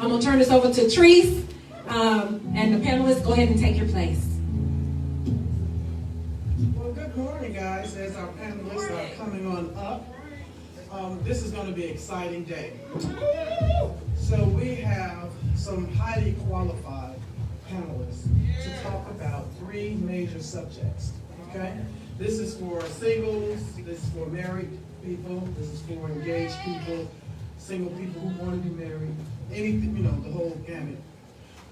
I'm going to turn this over to Treese, and the panelists, go ahead and take your place. Well, good morning, guys. As our panelists are coming on up, this is going to be an exciting day. So we have some highly qualified panelists to talk about 3 major subjects, okay? This is for singles, this is for married people, this is for engaged people, single people who want to be married, anything, the whole gamut.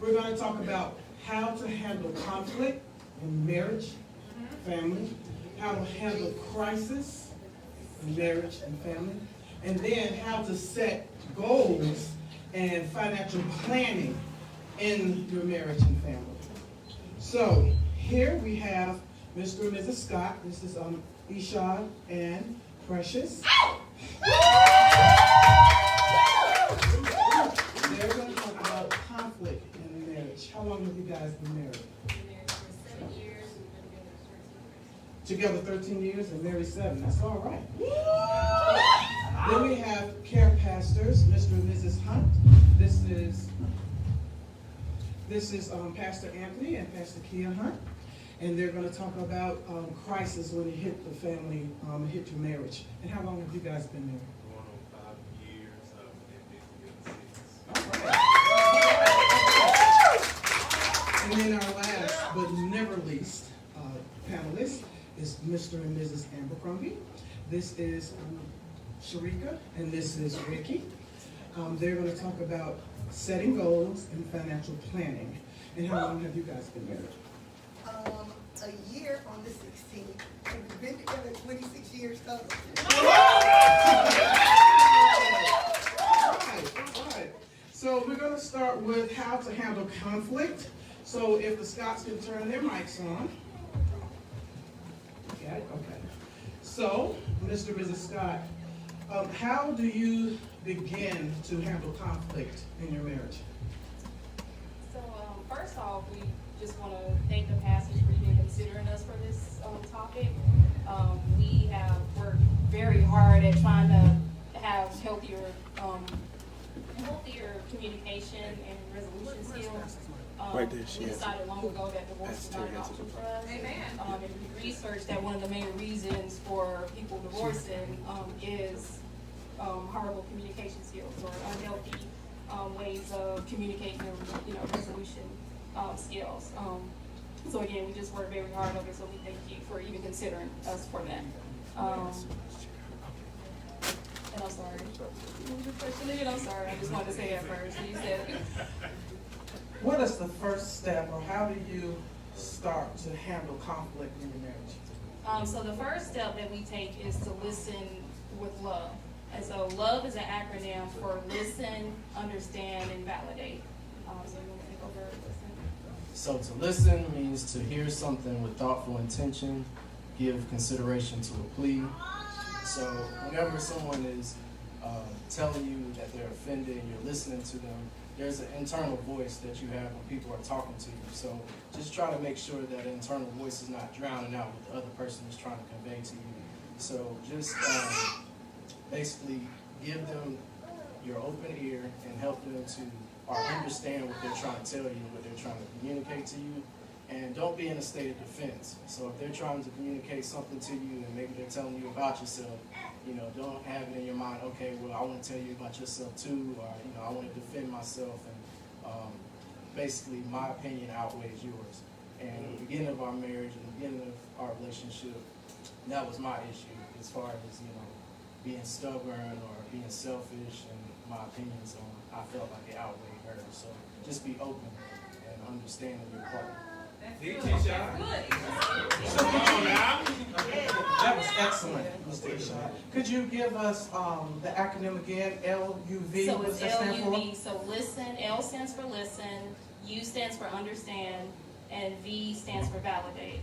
We're going to talk about how to handle conflict in marriage, family, how to handle crisis in marriage and family, and then how to set goals and financial planning in your marriage and family. So here we have Mr. and Mrs. Scott. This is Eshod and Precious. They're going to talk about conflict in marriage. How long have you guys been married? Together 13 years and married 7. That's all right. Then we have care pastors, Mr. and Mrs. Hunt. This is Pastor Anthony and Pastor Chekeia Hunt. And they're going to talk about crisis when it hit the family, hit your marriage. And how long have you guys been married? Going on 5 years, All right. And then our last but never least panelist is Mr. and Mrs. Abercrombie. This is Sharika and this is Ricky. They're going to talk about setting goals and financial planning. And how long have you guys been married? A year on the 16th. We've been together 26 years total. All right. So we're going to start with how to handle conflict. So if the Scotts can turn their mics on. Got it? Okay. So, Mr. and Mrs. Scott, how do you begin to handle conflict in your marriage? So first off, we just want to thank the pastors for even considering us for this topic. We have worked very hard at trying to have healthier communication and resolution skills. We decided long ago that divorce is not an option for us. Amen. And we researched that one of the main reasons for people divorcing is horrible communication skills or unhealthy ways of communicating and resolution skills. So again, we just worked very hard on it, so we thank you for even considering us for that. And I'm sorry. What was your question again? I'm sorry. I just wanted to say that first. So you said. What is the first step, or how do you start to handle conflict in your marriage? So the first step that we take is to listen with love. And so love is an acronym for listen, understand, and validate. So you want to take over listen? So to listen means to hear something with thoughtful intention, give consideration to a plea. So whenever someone is telling you that they're offended and you're listening to them, there's an internal voice that you have when people are talking to you. So just try to make sure that internal voice is not drowning out what the other person is trying to convey to you. So just basically give them your open ear and help them to understand what they're trying to tell you, what they're trying to communicate to you. And don't be in a state of defense. So if they're trying to communicate something to you and maybe they're telling you about yourself, don't have it in your mind, okay, well, I want to tell you about yourself too, or, I want to defend myself, and basically my opinion outweighs yours. And at the beginning of our marriage and the beginning of our relationship, that was my issue as far as, being stubborn or being selfish, and my opinions I felt like it outweighed hers. So just be open and understanding your partner. That was excellent, Mr. Eshod. Could you give us the acronym again, LUV? So What's it's that stand for? LUV. So listen, L stands for listen, U stands for understand, and V stands for validate.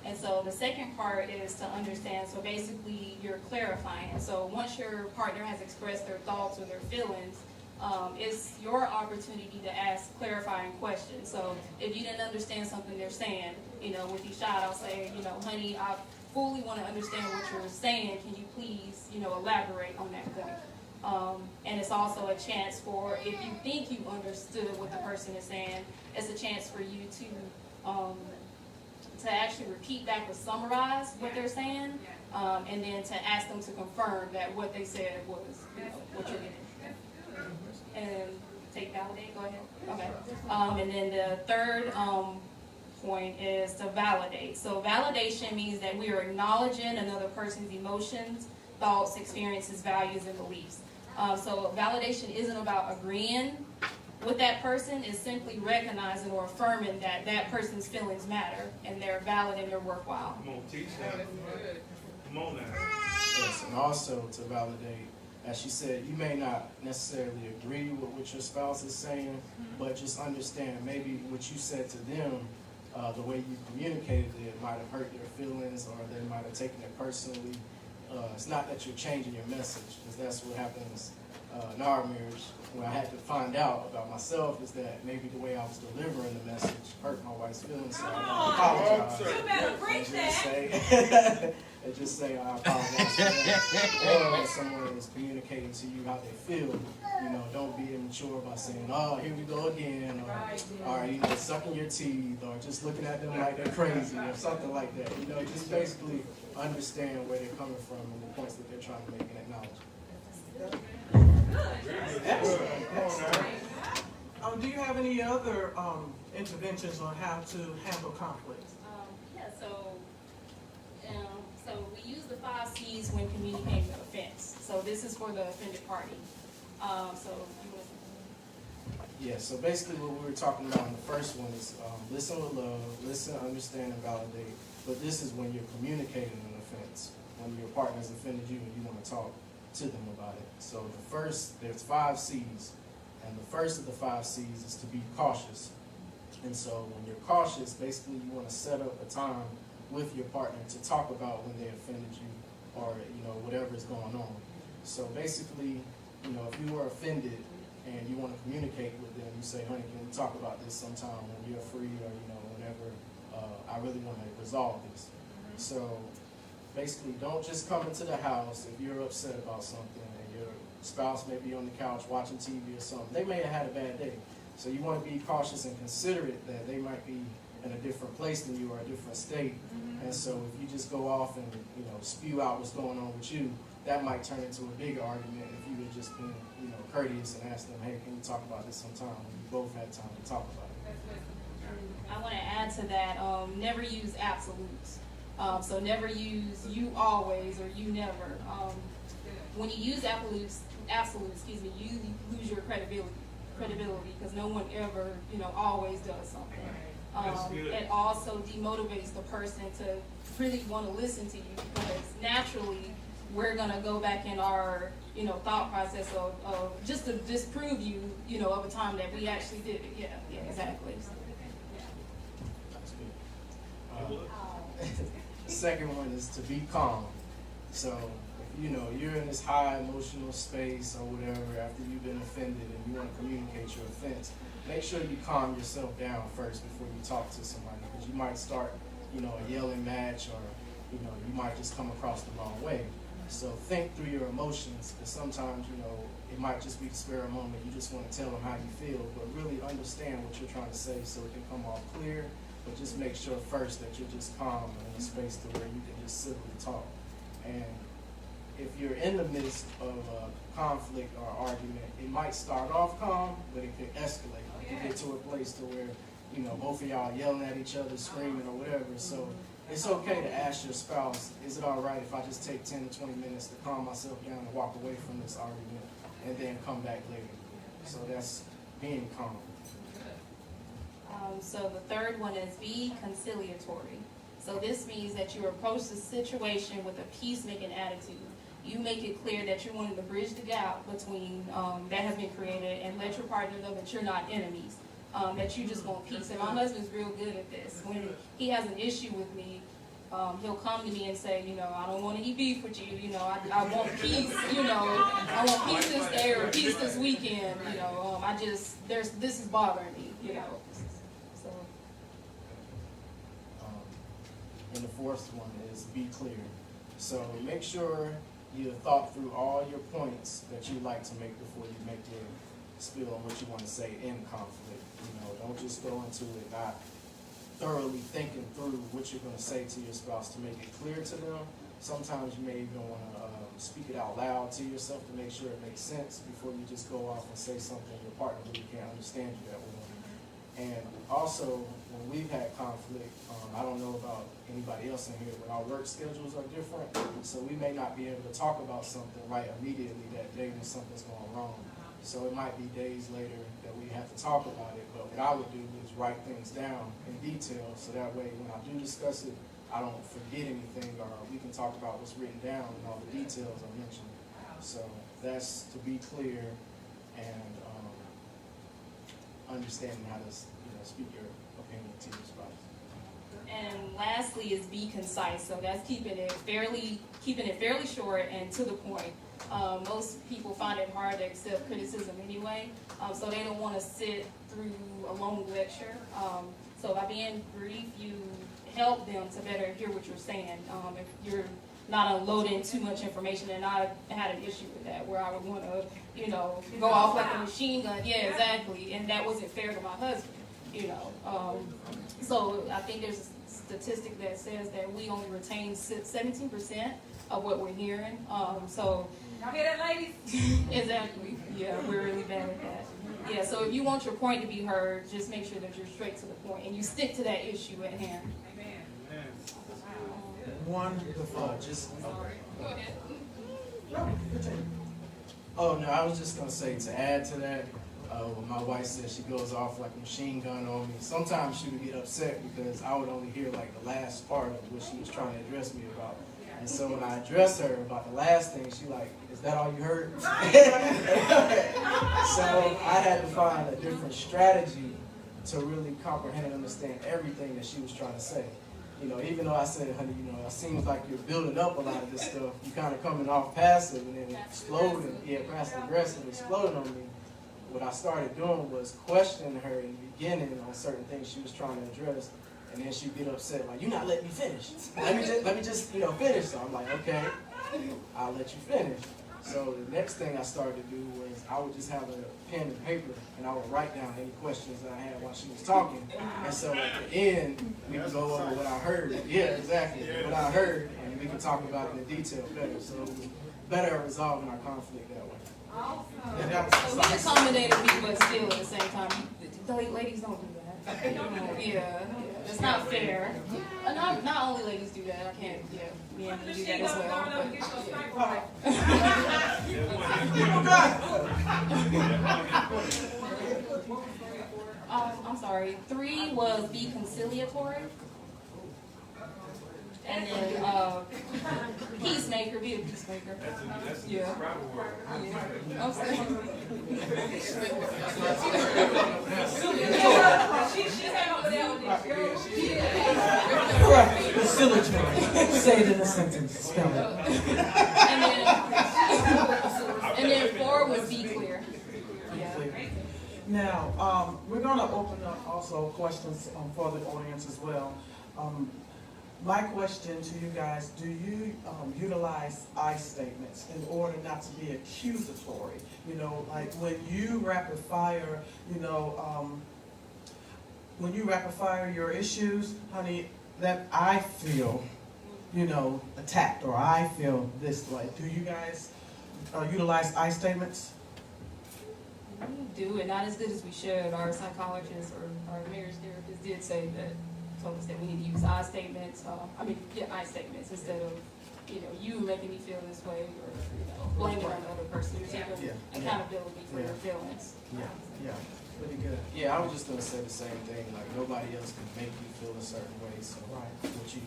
And so the second part is to understand. So basically you're clarifying. So once your partner has expressed their thoughts or their feelings, it's your opportunity to ask clarifying questions. So if you didn't understand something they're saying, with Eshod, I'll say, honey, I fully want to understand what you're saying. Can you please, elaborate on that point? And it's also a chance for, if you think you understood what the person is saying, it's a chance for you to actually repeat back or summarize what they're saying, and then to ask them to confirm that what they said was, what you're getting. And take validate, go ahead. Okay. And then the third point is to validate. So validation means that we are acknowledging another person's emotions, thoughts, experiences, values, and beliefs. So validation isn't about agreeing with that person, it's simply recognizing or affirming that that person's feelings matter and they're valid and they're worthwhile. Come on, teach that. Come on now. Yes, and also to validate, as she said, you may not necessarily agree with what your spouse is saying, but just understand maybe what you said to them, the way you communicated it might have hurt their feelings or they might have taken it personally. It's not that you're changing your message, because that's what happens in our marriage. What I had to find out about myself is that maybe the way I was delivering the message hurt my wife's feelings, so I apologize. You better preach And just say I apologize for that. Or when someone is communicating to you how they feel, don't be immature by saying, oh, here we go again, or sucking your teeth, or just looking at them like they're crazy, or something like that. Just basically understand where they're coming from and the points that they're trying to make and acknowledge. Do you have any other interventions on how to handle conflict? So we use the 5 C's when communicating an offense. So this is for the offended party. So basically what we were talking about in the first one is listen with love, listen, understand, and validate. But this is when you're communicating an offense, when your partner's offended you and you want to talk to them about it. So there's 5 C's, and the first of the 5 C's is to be cautious. And so when you're cautious, basically you want to set up a time with your partner to talk about when they offended you or whatever is going on. So basically, if you were offended and you want to communicate with them, you say, honey, can we talk about this sometime when you're free or whenever I really want to resolve this. So basically, don't just come into the house if you're upset about something and your spouse may be on the couch watching TV or something. They may have had a bad day. So you want to be cautious and considerate that they might be in a different place than you or a different state. And so if you just go off and spew out what's going on with you, that might turn into a bigger argument if you had just been courteous and asked them, hey, can we talk about this sometime when you both had time to talk about it. I want to add to that, never use absolutes. So never use you always or you never. When you use absolutes, you lose your credibility because no one ever always does something. It also demotivates the person to really want to listen to you because naturally we're going to go back in our thought process of just to disprove you of a time that we actually did it. Yeah, exactly. That's good. The second one is to be calm. So if you're in this high emotional space or whatever after you've been offended and you want to communicate your offense, make sure you calm yourself down first before you talk to somebody, because you might start a yelling match, or you might just come across the wrong way. So think through your emotions, because sometimes it might just be the spur of a moment. You just want to tell them how you feel, but really understand what you're trying to say so it can come off clear. But just make sure first that you're just calm and in a space to where you can just civilly talk. And if you're in the midst of a conflict or argument, it might start off calm, but it could escalate. You get to a place to where both of y'all yelling at each other, screaming or whatever. So it's okay to ask your spouse, is it all right if I just take 10 to 20 minutes to calm myself down and walk away from this argument and then come back later? So that's being calm. So the third one is be conciliatory. So this means that you approach the situation with a peacemaking attitude. You make it clear that you're wanting to bridge the gap between that has been created, and let your partner know that you're not enemies, that you just want peace. And my husband's real good at this. When he has an issue with me, he'll come to me and say, I don't want any beef with you. I want peace. I want peace this day or peace this weekend. This is bothering me. So. And the fourth one is be clear. So make sure you thought through all your points that you like to make before you make your spiel on what you want to say in conflict. You know, don't just go into it not thoroughly thinking through what you're going to say to your spouse to make it clear to them. Sometimes you may even want to speak it out loud to yourself to make sure it makes sense before you just go off and say something your partner really can't understand you that well. And also, when we've had conflict, I don't know about anybody else in here, but our work schedules are different, so we may not be able to talk about something right immediately that day when something's going wrong. So it might be days later that we have to talk about it, but what I would do is write things down in detail, so that way when I do discuss it, I don't forget anything, or we can talk about what's written down and all the details I mentioned. So that's to be clear and understanding how to speak your opinion to your spouse. And lastly is be concise. So that's keeping it fairly short and to the point. Most people find it hard to accept criticism anyway, so they don't want to sit through a long lecture. So by being brief, you help them to better hear what you're saying. If you're not unloading too much information, and I had an issue with that, where I would want to, go off like a machine gun. Yeah, exactly, and that wasn't fair to my husband. So I think there's a statistic that says that we only retain 17% of what we're hearing. So Y'all hear that, ladies? exactly, yeah, we're really bad at that. Yeah, so if you want your point to be heard, just make sure that you're straight to the point and you stick to that issue at hand. Amen. Wonderful. Go ahead. Oh no, I was just gonna say to add to that, when my wife says she goes off like a machine gun on me, sometimes she would get upset because I would only hear like the last part of what she was trying to address me about. And so when I address her about the last thing, she like, is that all you heard? So I had to find a different strategy to really comprehend and understand everything that she was trying to say. Even though I said, honey, it seems like you're building up a lot of this stuff. You kind of coming off passive and then exploding. Yeah, passive aggressive, exploding on me. What I started doing was questioning her in the beginning on certain things she was trying to address. And then she'd get upset, like, you're not letting me finish. Let me just finish. So I'm like, okay, I'll let you finish. So the next thing I started to do was I would just have a pen and paper and I would write down any questions that I had while she was talking. And so at the end, we would go over what I heard. Yeah, exactly. What I heard, and we can talk about it in detail better. So it was better at resolving our conflict that way. So we accommodated me, but still at the same time, ladies don't do that. Yeah, it's not fair. Not only ladies do that. I can't. Yeah, men do that as well. I'm sorry. 3 was be conciliatory. And then peacemaker, be a peacemaker. Yeah. I'm sorry. Conciliatory. Say it in a sentence. Spell it. And then 4 was be clear. Yeah. Now, we're going to open up also questions for the audience as well. My question to you guys, do you utilize I statements in order not to be accusatory? Like when you rapid fire, when you rapid fire your issues, honey, that I feel, attacked, or I feel this way. Do you guys utilize I statements? We do it, not as good as we should. Our psychologist or our marriage therapist did say that, told us that we need to use I statements. I statements instead of, you making me feel this way, or blaming on the other person. You're taking accountability for your feelings. Yeah, pretty good. Yeah, I was just gonna say the same thing. Like nobody else can make you feel a certain way. So what you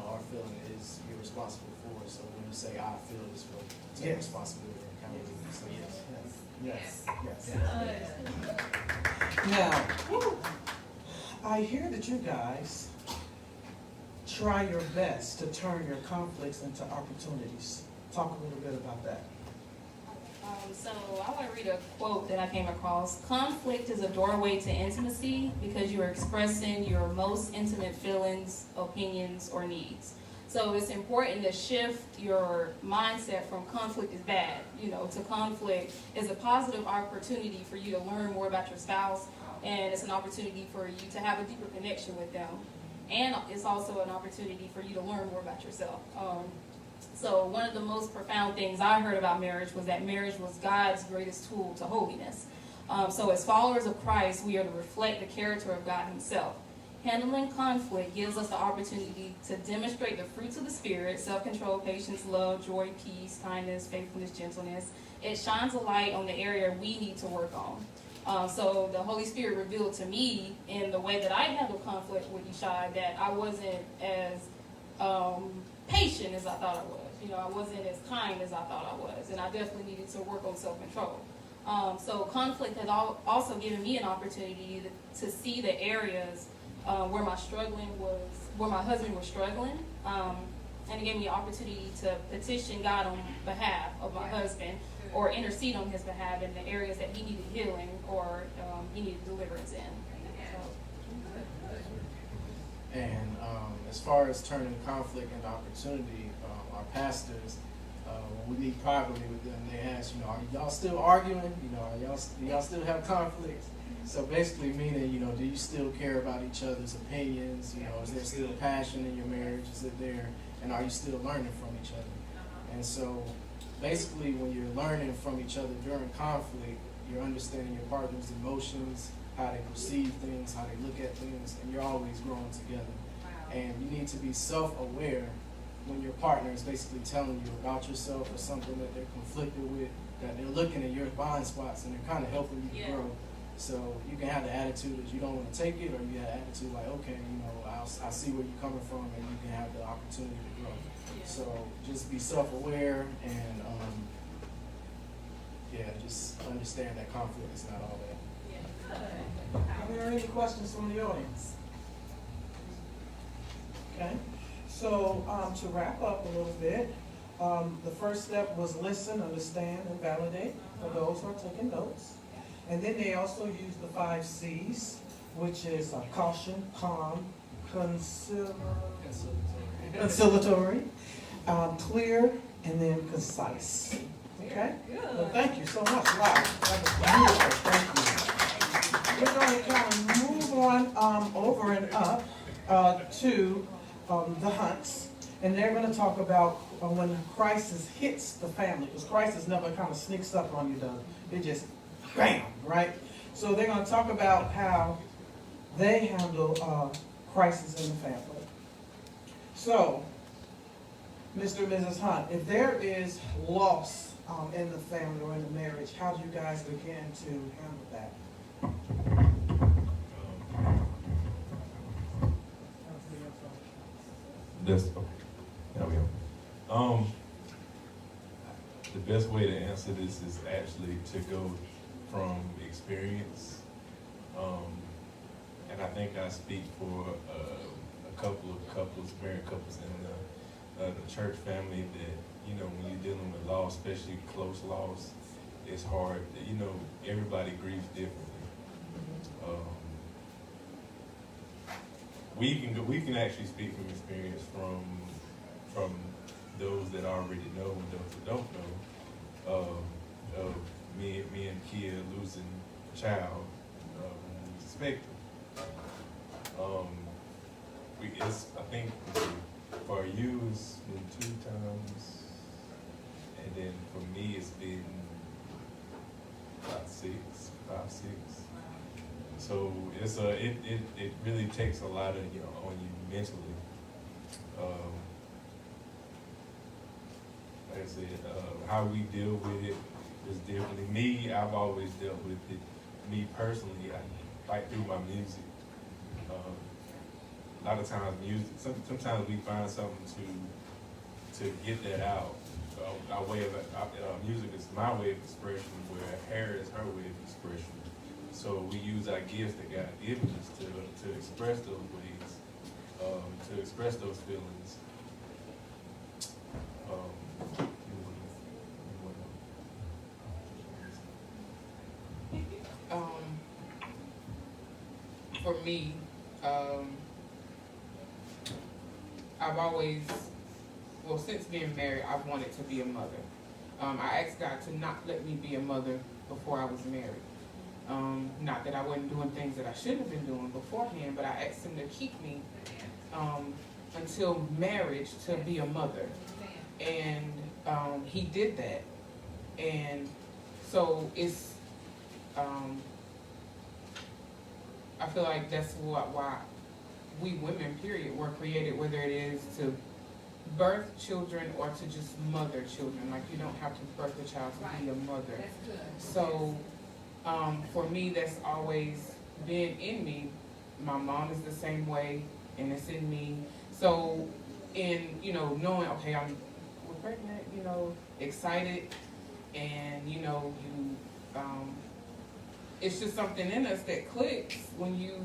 are feeling is you're responsible for. So when you say I feel this way, take responsibility and accountability. So yes. Now, I hear that you guys try your best to turn your conflicts into opportunities. Talk a little bit about that. So I want to read a quote that I came across. Conflict is a doorway to intimacy because you are expressing your most intimate feelings, opinions, or needs. So it's important to shift your mindset from conflict is bad, to conflict is a positive opportunity for you to learn more about your spouse, and it's an opportunity for you to have a deeper connection with them. And it's also an opportunity for you to learn more about yourself. So one of the most profound things I heard about marriage was that marriage was God's greatest tool to holiness. So as followers of Christ, we are to reflect the character of God himself. Handling conflict gives us the opportunity to demonstrate the fruits of the Spirit: self-control, patience, love, joy, peace, kindness, faithfulness, gentleness. It shines a light on the area we need to work on. So the Holy Spirit revealed to me in the way that I handled conflict with Eshod that I wasn't as patient as I thought I was. I wasn't as kind as I thought I was, and I definitely needed to work on self-control. So conflict has also given me an opportunity to see the areas where my husband was struggling, and it gave me an opportunity to petition God on behalf of my husband, or intercede on his behalf in the areas that he needed healing or he needed deliverance in. And as far as turning conflict into opportunity, our pastors, when we meet privately with them, they ask, are y'all still arguing? Do y'all still have conflicts? So basically meaning, do you still care about each other's opinions? Is there still passion in your marriage? Is it there? And are you still learning from each other? And so basically when you're learning from each other during conflict, you're understanding your partner's emotions, how they perceive things, how they look at things, and you're always growing together. And you need to be self-aware when your partner is basically telling you about yourself or something that they're conflicted with, that they're looking at your blind spots and they're kind of helping you to grow. So you can have the attitude that you don't want to take it, or you have the attitude like, okay, I see where you're coming from, and you can have the opportunity to grow. So just be self-aware and just understand that conflict is not all that. Are there any questions from the audience? Okay, so to wrap up a little bit, the first step was listen, understand, and validate for those who are taking notes. And then they also use the 5 C's, which is caution, calm, conciliatory, clear, and then concise. Okay? Well, thank you so much. Wow, that was beautiful. Thank you. We're going to kind of move on over and up to the Hunts, and they're going to talk about when crisis hits the family, because crisis never kind of sneaks up on you, does it? It just bam, right? So they're going to talk about how they handle crisis in the family. So, Mr. and Mrs. Hunt, if there is loss in the family or in the marriage, how do you guys begin to handle that? There we go. The best way to answer this is actually to go from experience, and I think I speak for a couple of couples, married couples in the church family, that when you're dealing with loss, especially close loss, it's hard. Everybody grieves differently. We can actually speak from experience from those that already know and those that don't know. Of me and Kia losing a child, suspected. I think for you it's been 2 times, and then for me it's been 5, 6. So it really takes a lot of on you mentally. Like I said, how we deal with it is differently. I've always dealt with it. Me personally, I fight through my music. A lot of times music, sometimes we find something to get that out. Our way of music is my way of expression, where hair is her way of expression. So we use our gifts that God given us to express those ways, to express those feelings. For me, I've always well, since being married, I've wanted to be a mother. I asked God to not let me be a mother before I was married. Not that I wasn't doing things that I should have been doing beforehand, but I asked him to keep me until marriage to be a mother. And he did that. And so it's, I feel like that's why we women, period, were created, whether it is to birth children or to just mother children. Like, you don't have to birth a child to be a mother. That's good. So for me, that's always been in me. My mom is the same way, and it's in me. So in, knowing, okay, we're pregnant, excited, and, it's just something in us that clicks when you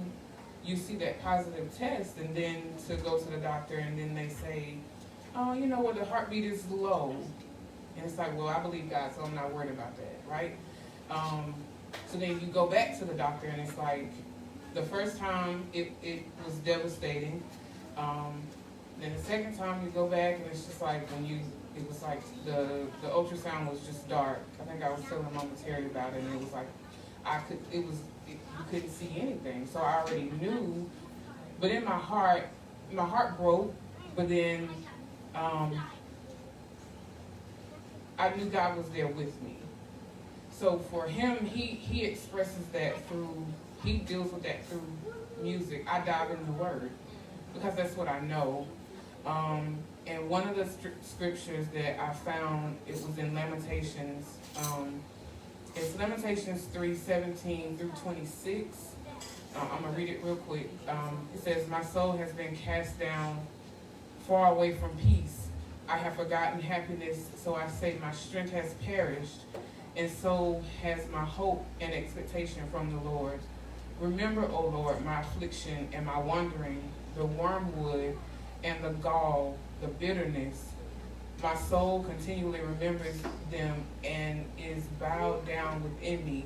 see that positive test, and then to go to the doctor, and then they say, oh, the heartbeat is low. And it's like, well, I believe God, so I'm not worried about that, right? So then you go back to the doctor, and it's like, the first time it was devastating. Then the second time you go back, and it's just like it was like the ultrasound was just dark. I think I was telling Mama Terri about it, and it was like, you couldn't see anything. So I already knew, but in my heart broke, but then I knew God was there with me. So for him, he expresses that he deals with that through music. I dive in the Word, because that's what I know. And one of the scriptures that I found, it was in Lamentations. It's Lamentations 3:17 through 26. I'm going to read it real quick. It says, my soul has been cast down far away from peace. I have forgotten happiness, so I say my strength has perished, and so has my hope and expectation from the Lord. Remember, O Lord, my affliction and my wandering, the wormwood and the gall, the bitterness. My soul continually remembers them and is bowed down within me.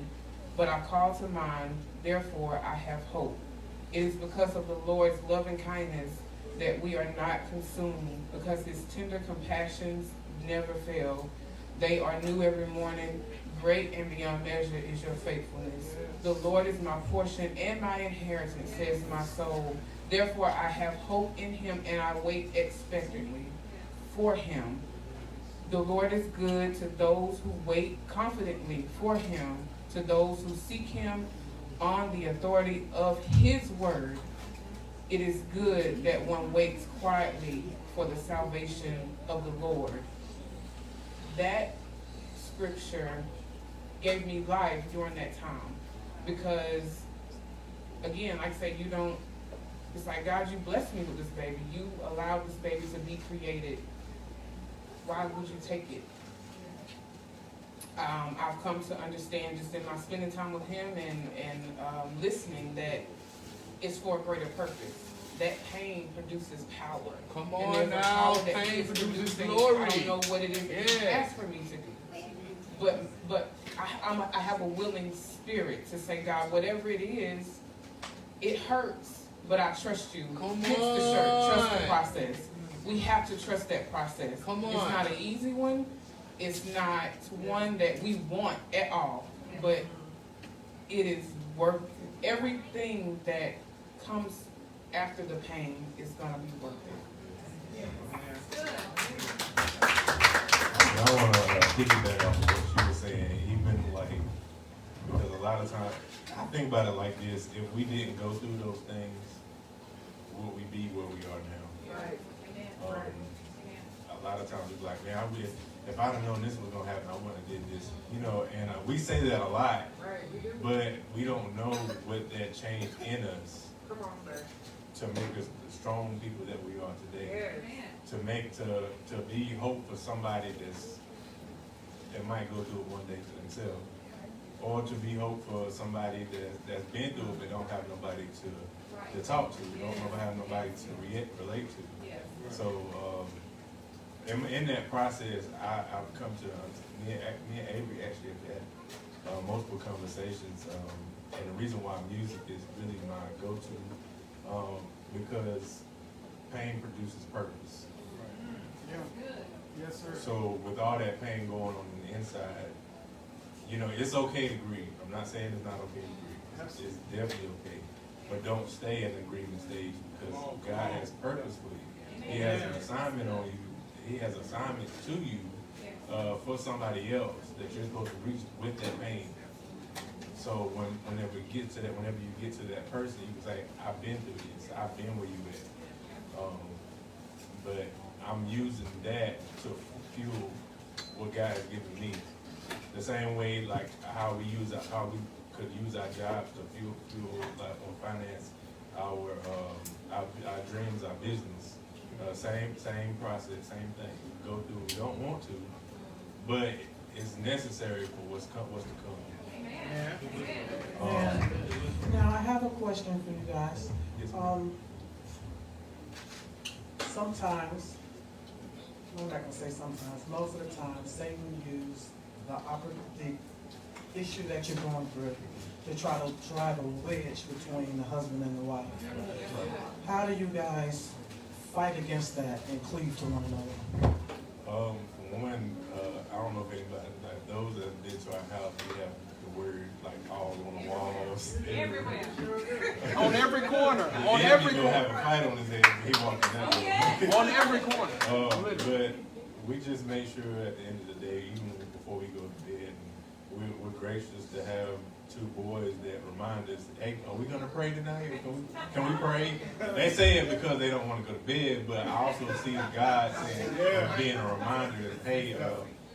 But I call to mind, therefore I have hope. It is because of the Lord's loving kindness that we are not consumed, because his tender compassions never fail. They are new every morning. Great and beyond measure is your faithfulness. The Lord is my portion and my inheritance, says my soul. Therefore I have hope in him, and I wait expectantly for him. The Lord is good to those who wait confidently for him, to those who seek him on the authority of his word. It is good that one waits quietly for the salvation of the Lord. That scripture gave me life during that time, because again, like I say, it's like, God, you blessed me with this baby. You allowed this baby to be created. Why would you take it? I've come to understand, just in my spending time with him and listening, that it's for a greater purpose. That pain produces power. Come on now, pain produces glory. I don't know what it is that he asked for me to do. But I have a willing spirit to say, God, whatever it is, it hurts, but I trust you. Come Hence on. the shirt, trust the process. We have to trust that process. Come on. It's not an easy one. It's not one that we want at all, but it is worth it. Everything that comes after the pain is going to be worth it. I want to piggyback off of what she was saying, even because a lot of times, I think about it like this: if we didn't go through those things, would we be where we are now? Right. A lot of times we're like, man, I wish if I'd have known this was gonna happen, I wouldn't have did this, And we say that a lot, Right, we do. but we don't know what that changed in us Come on, sir. to make us the strong people that we are today. Yes. To be hope for somebody that might go through it one day to themselves, or to be hope for somebody that's been through it but don't have nobody to talk to, don't have nobody to relate to. Yes. So in that process, I've come to me and Avery actually have had multiple conversations, and the reason why music is really my go-to, because pain produces purpose. Yes, sir. So with all that pain going on the inside, you know, it's okay to grieve. I'm not saying it's not okay to grieve. It's definitely okay. But don't stay in the grieving stage because God has purpose for you. He has an assignment on you. He has an assignment to you for somebody else that you're supposed to reach with that pain. So whenever you get to that person, you can say, I've been through this. I've been where you at. But I'm using that to fuel what God has given me. The same way, like how we could use our jobs to fuel like or finance our dreams, our business. Same process, same thing. We go through. We don't want to, but it's necessary for what's to come. Now I have a question for you guys. Yes, ma'am. Sometimes, I'm not gonna say sometimes, most of the time, Satan uses the issue that you're going through to try to drive a wedge between the husband and the wife. How do you guys fight against that and cleave to one another? I don't know if anybody, like those that did to our house, we have the word like all on the walls. Everywhere. On every corner. On He every gonna have a corner. fight on his head when he walking down there. On every corner. But we just make sure at the end of the day, even before we go to bed, we're gracious to have two boys that remind us, hey, are we gonna pray tonight? Can we pray? They say it because they don't want to go to bed, but I also see God saying, being a reminder that, hey,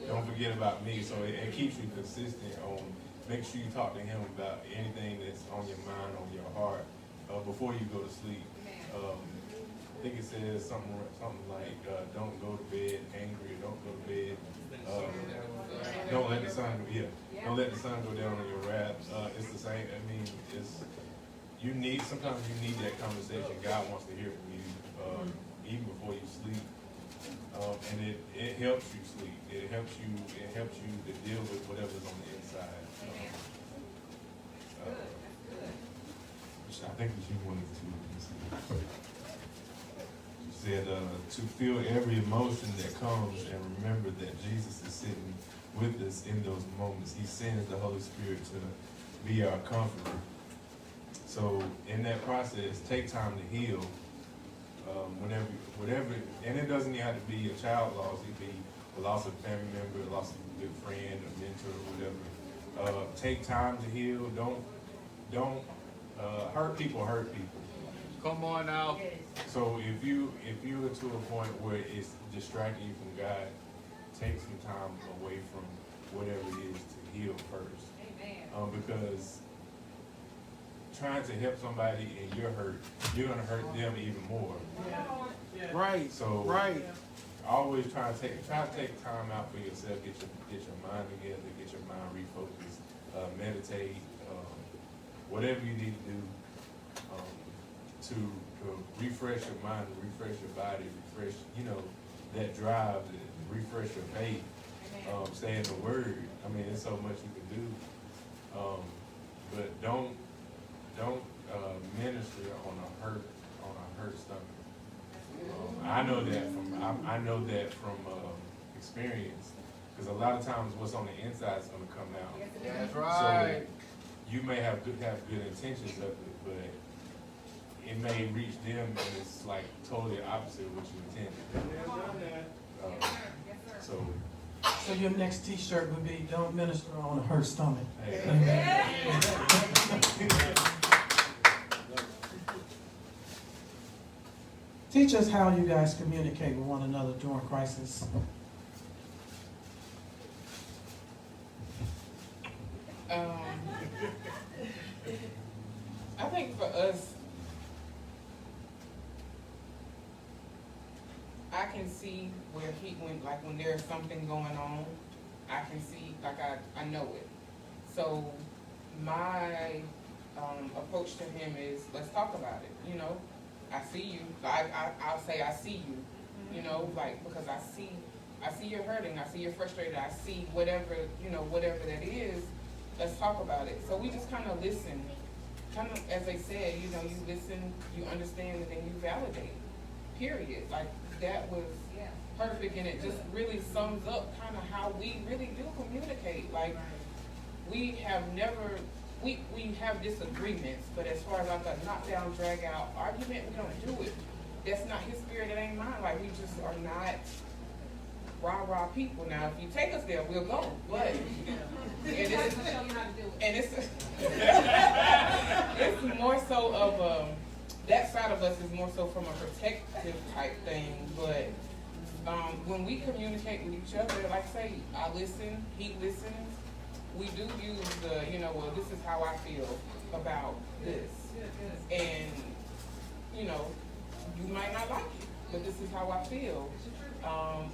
don't forget about me. So it keeps you consistent on, make sure you talk to him about anything that's on your mind, on your heart, before you go to sleep. I think it says something like, don't go to bed angry, don't go to bed, don't let the sun don't let the sun go down on your wrath. It's the same. I mean, sometimes you need that conversation. God wants to hear from you, even before you sleep. And it helps you sleep. It helps you to deal with whatever's on the inside. I think that you wanted to. You said to feel every emotion that comes and remember that Jesus is sitting with us in those moments. He sends the Holy Spirit to be our comforter. So in that process, take time to heal. Whatever, and it doesn't have to be a child loss. It could be a loss of a family member, a loss of a good friend, a mentor, or whatever. Take time to heal. Don't hurt people. Come on now. So if you're to a point where it's distracting you from God, take some time away from whatever it is to heal first. Because trying to help somebody and you're hurt, you're gonna hurt them even more. Right. So always try to take time out for yourself, get your mind together, get your mind refocused, meditate, whatever you need to do to refresh your mind, refresh your body, refresh that drive, refresh your faith. Stay in the Word. I mean, there's so much you can do, but don't minister on a hurt stomach. I know that from experience, because a lot of times what's on the inside is going to come out. That's right. So you may have good intentions of it, but it may reach them and it's like totally opposite of what you intended. So your next T-shirt would be, don't minister on a hurt stomach. Hey. Teach us how you guys communicate with one another during crisis. I think for us, I can see when there's something going on, I can see, I know it. So my approach to him is, let's talk about it, I see you. I'll say I see you, because I see you're hurting. I see you're frustrated. I see whatever that is. Let's talk about it. So we just kind of listen. Kind of, as they said, you listen, you understand, and then you validate. Period. that was perfect, and it just really sums up kind of how we really do communicate. Like, we have never, we have disagreements, but as far as like a knockdown, drag out argument, we don't do it. That's not his spirit, it ain't mine. Like, we just are not rah-rah people. Now, if you take us there, we'll go. But it's more so of that side of us is more so from a protective type thing. But when we communicate with each other, like say, I listen, he listens. We do use the, well, this is how I feel about this, and you might not like it, but this is how I feel.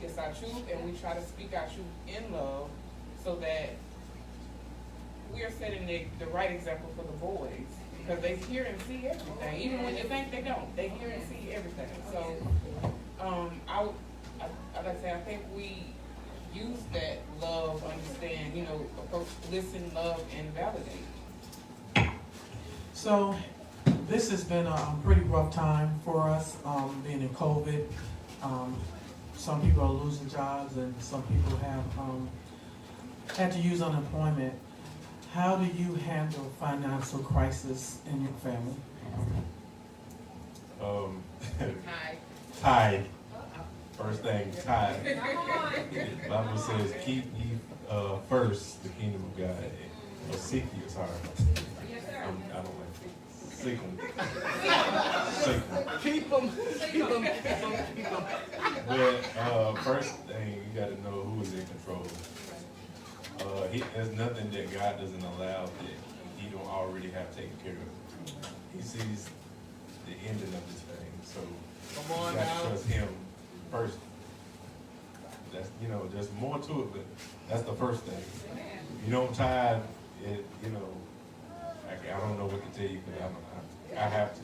It's our truth, and we try to speak our truth in love so that we are setting the right example for the boys, because they hear and see everything. Even when you think they don't, they hear and see everything. So, like I say, I think we use that love, understand, approach, listen, love, and validate. So this has been a pretty rough time for us, being in COVID. Some people are losing jobs, and some people have had to use unemployment. How do you handle financial crisis in your family? Tithe. First thing, tithe. The Bible says, keep ye first the kingdom of God, or seek ye, sorry. I don't like seek them. Keep them. But first thing, you got to know who is in control. There's nothing that God doesn't allow that he don't already have taken care of. He sees the ending of this thing, so Come on you got now. to trust him first. That's, there's more to it, but that's the first thing. You don't tithe, I don't know what to tell you, because I have to.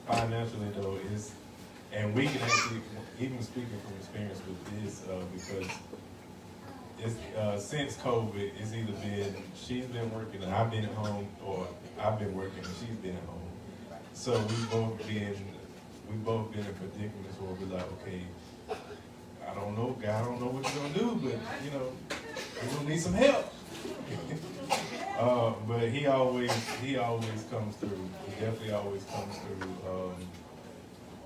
Financially though, and we can actually, even speaking from experience with this, because it's since COVID, it's either been she's been working and I've been at home, or I've been working and she's been at home. So we've both been in predicaments where we're like, okay, I don't know, God, I don't know what you're gonna do, but we're gonna need some help. But he always comes through. He definitely always comes through.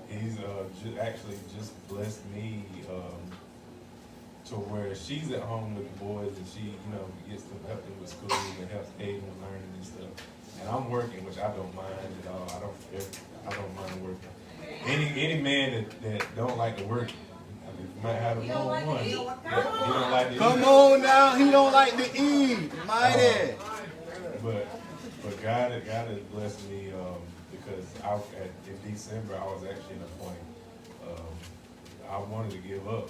He's actually just blessed me to where she's at home with the boys, and she gets to help them with school and helps aid them learning and stuff. And I'm working, which I don't mind at all. I don't mind working. Any man that don't like to work, you might have the wrong one. He don't like to Come eat. on now. He don't like to eat. Mighty. But God has blessed me because in December I was actually in a point I wanted to give up.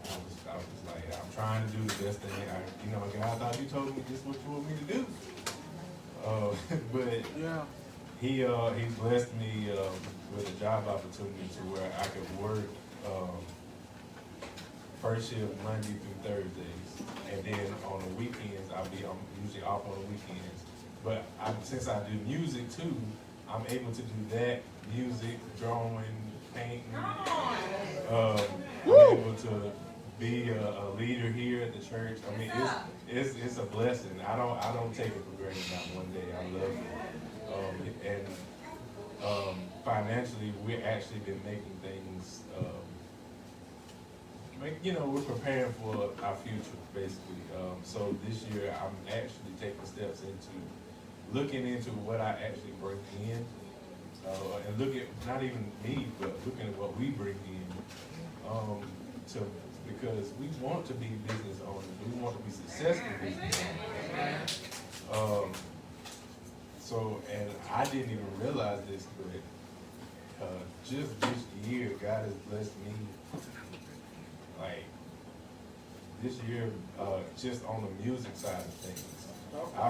I was like, I'm trying to do the best thing. God, I thought you told me this is what you want me to do. But Yeah. he blessed me with a job opportunity to where I could work first shift Monday through Thursdays, and then on the weekends I'm usually off on the weekends. But since I do music too, I'm able to do that, music, drawing, painting. I'm able to be a leader here at the church. I mean, it's a blessing. I don't take it for granted, not one day. I love it. And financially, we've actually been making things. We're preparing for our future, basically. So this year, I'm actually taking steps into looking into what I actually bring in, and look at not even me, but looking at what we bring in, because we want to be business owners. We want to be successful business owners. And I didn't even realize this, but just this year, God has blessed me. Like this year, just on the music side of things, I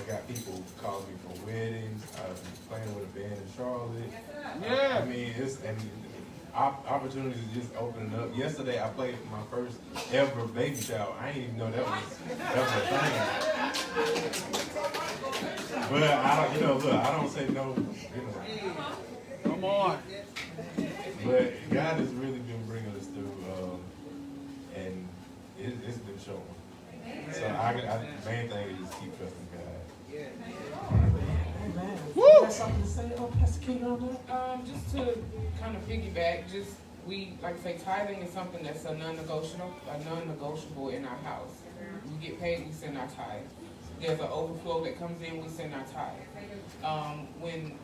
got people calling me for weddings. I've been playing with a band in Charlotte. Yeah. I mean, opportunities are just opening up. Yesterday, I played for my first ever baby shower. I didn't even know that was a thing. But I don't, look, I don't say no, Come on. But God has really been bringing us through, and it's been showing. So the main thing is just keep trusting God. Amen. You got something to say, Pastor King, on that? Just to kind of piggyback, we like I say, tithing is something that's a non-negotiable in our house. We get paid, we send our tithe. There's an overflow that comes in, we send our tithe. When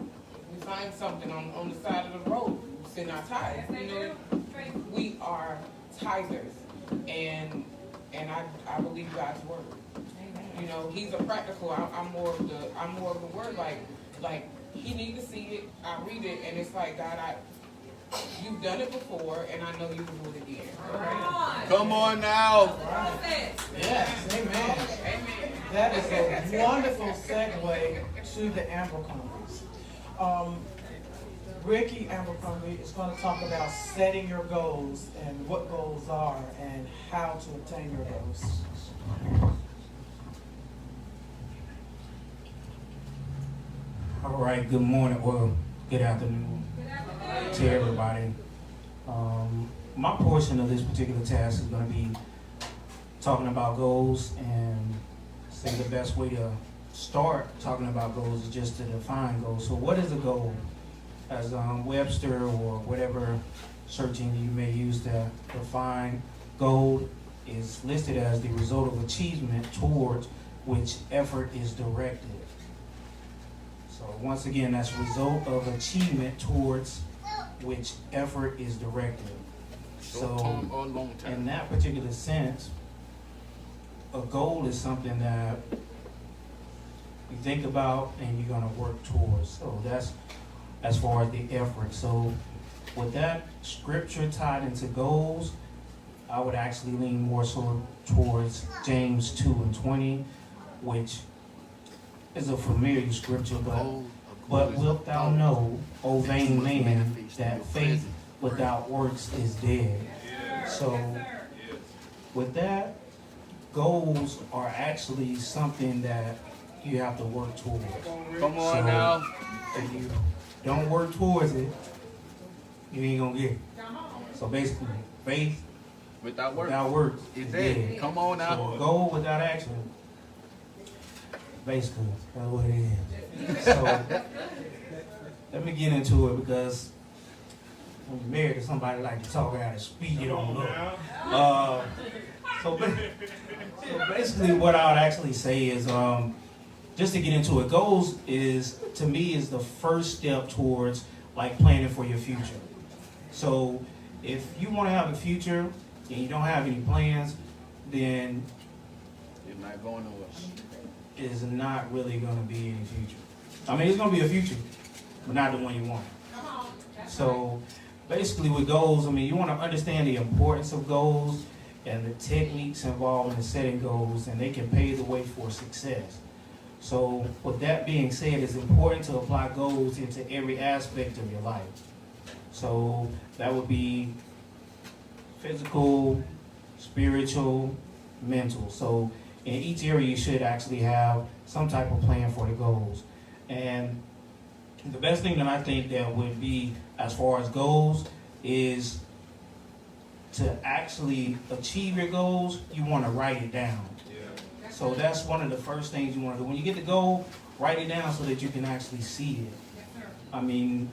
we find something on the side of the road, we send our tithe. We are tithers, and I believe God's word. He's a practical. I'm more of the word. Like he need to see it. I read it, and it's like, God, you've done it before, and I know you can do it again. Come on now. Yes, amen. Amen. That is a wonderful segue to the Abercrombies. Ricky Abercrombie is going to talk about setting your goals and what goals are and how to obtain your goals. All right, good morning, well, good afternoon to everybody. My portion of this particular task is going to be talking about goals, and say the best way to start talking about goals is just to define goals. So what is a goal? As Webster or whatever search engine you may use to define goal is listed as the result of achievement towards which effort is directed. So once again, that's result of achievement towards which effort is directed. So in that particular sense, a goal is something that you think about and you're going to work towards. So that's as far as the effort. So with that scripture tied into goals, I would actually lean more so towards James 2:20, which is a familiar scripture, but wilt thou know, O vain man, that faith without works is dead. So with that, goals are actually something that you have to work towards. Come on now. If you don't work towards it, you ain't gonna get it. So basically, faith Without work. without works Is is it? dead. Come on now. So goal without action, basically, that's what it is. So let me get into it, because when you're married to somebody like to talk out and speed, you don't know. So basically what I would actually say is, just to get into it, goals is, to me, is the first step towards like planning for your future. So if you want to have a future and you don't have any plans, then It's not going nowhere. it's not really going to be any future. I mean, it's going to be a future, but not the one you want. So basically with goals, I mean, you want to understand the importance of goals and the techniques involved in setting goals, and they can pave the way for success. So with that being said, it's important to apply goals into every aspect of your life. So that would be physical, spiritual, mental. So in each area, you should actually have some type of plan for the goals. And the best thing that I think that would be as far as goals is to actually achieve your goals, you want to write it down. So that's one of the first things you want to do. When you get the goal, write it down so that you can actually see it. I mean,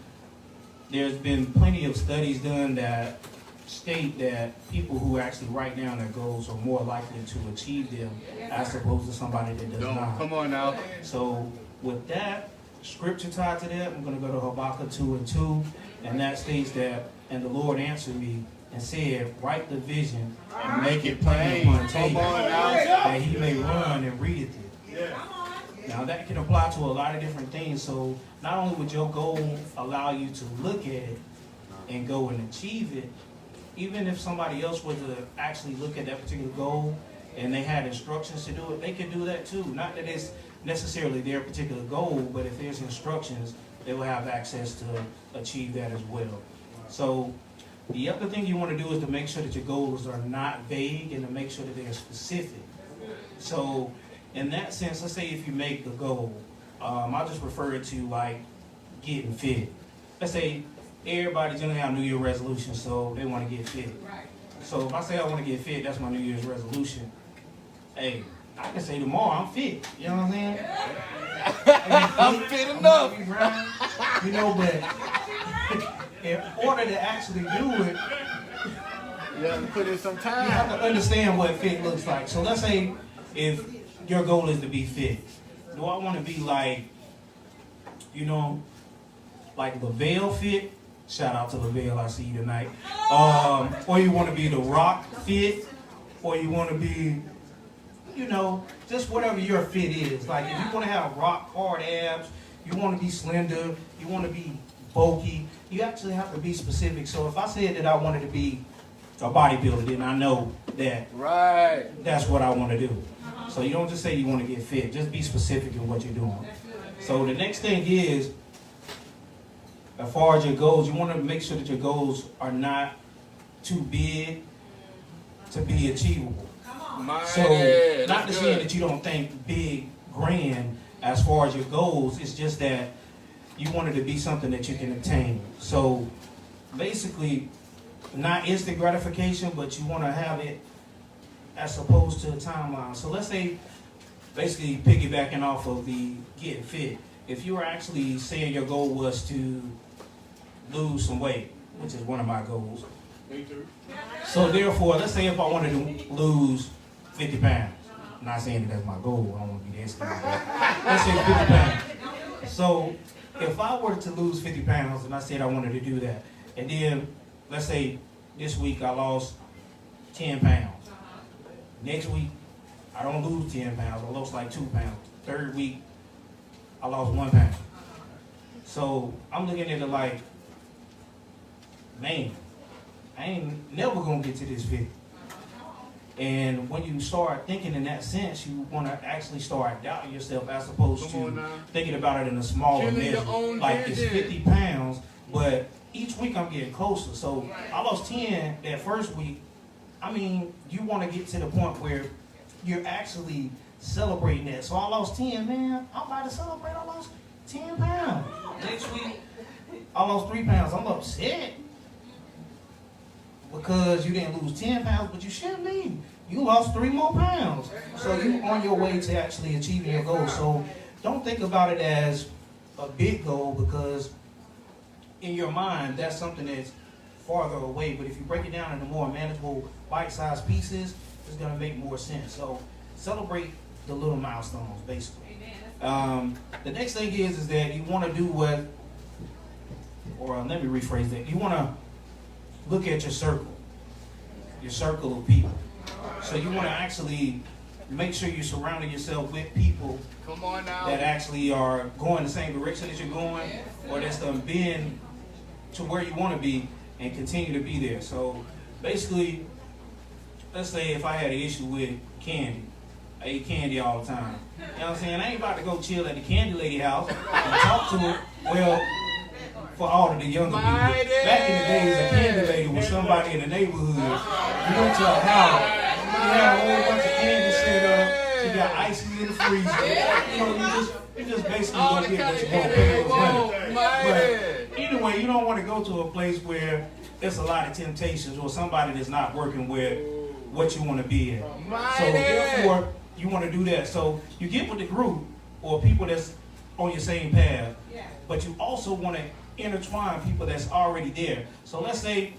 there's been plenty of studies done that state that people who actually write down their goals are more likely to achieve them as opposed to somebody that does not. Come on now. So with that, scripture tied to that, I'm going to go to Habakkuk 2:2, and that states that, and the Lord answered me and said, write the vision and make it plain upon table, that he may run and readeth it. Now that can apply to a lot of different things. So not only would your goal allow you to look at it and go and achieve it, even if somebody else were to actually look at that particular goal and they had instructions to do it, they could do that too. Not that it's necessarily their particular goal, but if there's instructions, they will have access to achieve that as well. So the other thing you want to do is to make sure that your goals are not vague and to make sure that they're specific. So in that sense, let's say if you make a goal I just refer it to like getting fit. Let's say everybody's gonna have New Year resolutions, so they want to get fit. Right. So if I say I want to get fit, that's my New Year's resolution. Hey, I can say tomorrow I'm fit. You know what I'm saying? I'm fit enough. You know, but in order to actually do it, You have to put in some you have time. to understand what fit looks like. So let's say if your goal is to be fit, do I want to be like, you know, like LaVelle fit? Shout out to LaVelle, I see you tonight. Or you want to be The Rock fit, or you want to be, you know, just whatever your fit is. Like if you want to have rock hard abs, you want to be slender, you want to be bulky, you actually have to be specific. So if I said that I wanted to be a bodybuilder, then I know that Right. that's what I want to do. So you don't just say you want to get fit, just be specific in what you're doing. So the next thing is, as far as your goals, you want to make sure that your goals are not too big to be achievable. So not to say that you don't think big, grand as far as your goals, it's just that you want it to be something that you can obtain. So basically, not instant gratification, but you want to have it as opposed to a timeline. So let's say, basically piggybacking off of the getting fit, if you were actually saying your goal was to lose some weight, which is one of my goals. So therefore, let's say if I wanted to lose 50 pounds, I'm not saying that that's my goal, I don't want to be that skinny, but let's say 50 pounds. So if I were to lose 50 pounds and I said I wanted to do that, and then let's say this week I lost 10 pounds. Next week, I don't lose 10 pounds, I lost like 2 pounds. Third week, I lost 1 pound. So I'm looking at it like, man, I ain't never gonna get to this 50. And when you start thinking in that sense, you want to actually start doubting yourself as opposed to thinking about it in a smaller measure. Like it's 50 pounds, but each week I'm getting closer. So I lost 10 that first week. I mean, you want to get to the point where you're actually celebrating that. So I lost 10, man. I'm about to celebrate. I lost 10 pounds. Next week, I lost 3 pounds. I'm upset because you didn't lose 10 pounds, but you should be. You lost 3 more pounds. So you're on your way to actually achieving your goal. So don't think about it as a big goal, because in your mind, that's something that's farther away. But if you break it down into more manageable, bite-sized pieces, it's going to make more sense. So celebrate the little milestones, basically. The next thing is that you want to do what, or let me rephrase that. You want to look at your circle of people. So you want to actually make sure you're surrounding yourself with people that actually are going the same direction that you're going, or that's been to where you want to be and continue to be there. So basically, let's say if I had an issue with candy, I eat candy all the time. You know what I'm saying? I ain't about to go chill at the candy lady house and talk to her. Well, for all of the younger people, back in the days, a candy lady was somebody in the neighborhood. You went to a house, you had a whole bunch of candy set up, she got ices in the freezer. You know, you just basically gonna get what you want, pay for money. But anyway, you don't want to go to a place where there's a lot of temptations or somebody that's not working with what you want to be in. So therefore, you want to do that. So you get with the group or people that's on your same path, but you also want to intertwine people that's already there. So let's say,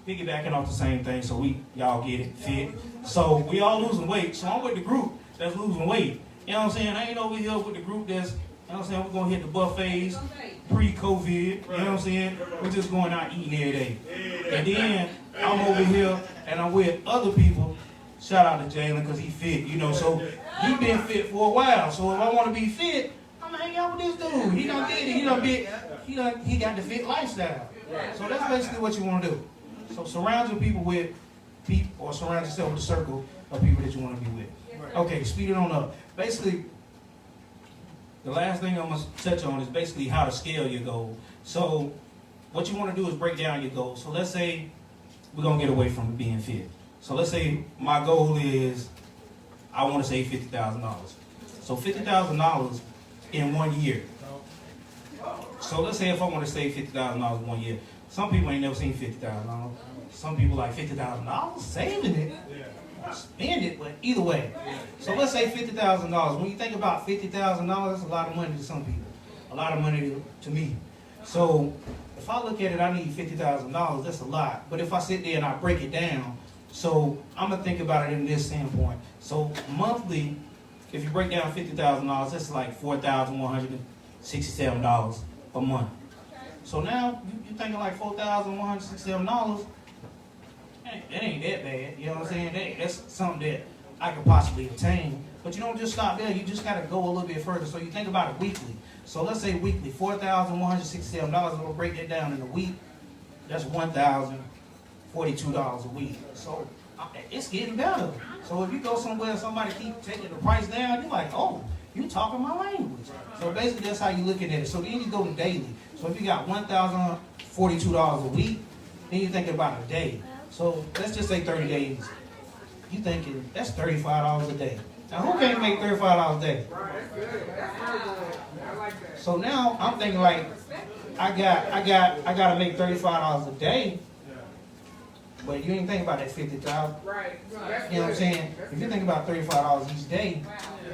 piggybacking off the same thing, so y'all get it, fit. So we all losing weight. So I'm with the group that's losing weight. You know what I'm saying? I ain't over here with the group that's, you know what I'm saying, we're going to hit the buffets pre-COVID. You know what I'm saying? We're just going out eating every day. And then I'm over here and I'm with other people. Shout out to Jalen because he fit, you know. So he been fit for a while. So if I want to be fit, I'm going to hang out with this dude. He done did it. He got the fit lifestyle. So that's basically what you want to do. So surround your people with people, or surround yourself with a circle of people that you want to be with. Okay, speed it on up. Basically, the last thing I'm going to touch on is basically how to scale your goal. So what you want to do is break down your goals. So let's say we're going to get away from being fit. So let's say my goal is I want to save $50,000. So $50,000, in 1 year. So let's say if I want to save $50,000 in 1 year. Some people ain't never seen $50,000. Some people like $50,000, saving it, spend it, but either way. So let's say $50,000. When you think about $50,000, that's a lot of money to some people. A lot of money to me. So if I look at it, I need $50,000, that's a lot. But if I sit there and I break it down, so I'm going to think about it in this standpoint. So monthly, if you break down $50,000, that's like $4,167 a month. So now you're thinking like $4,167. That ain't that bad. You know what I'm saying? That's something that I could possibly obtain. But you don't just stop there. You just got to go a little bit further. So you think about it weekly. So let's say weekly, $4,167. We'll break that down in a week. That's $1,042 a week. So it's getting better. So if you go somewhere and somebody keep taking the price down, you're like, oh, you talking my language. So basically that's how you looking at it. So then you go to daily. So if you got $1,042 a week, then you're thinking about a day. So let's just say 30 days. You thinking that's $35 a day. Now who can't make $35 a day? So now I'm thinking like I gotta make $35 a day. But you ain't think about that $50,000. Right. You know what I'm saying? If you think about $35 each day,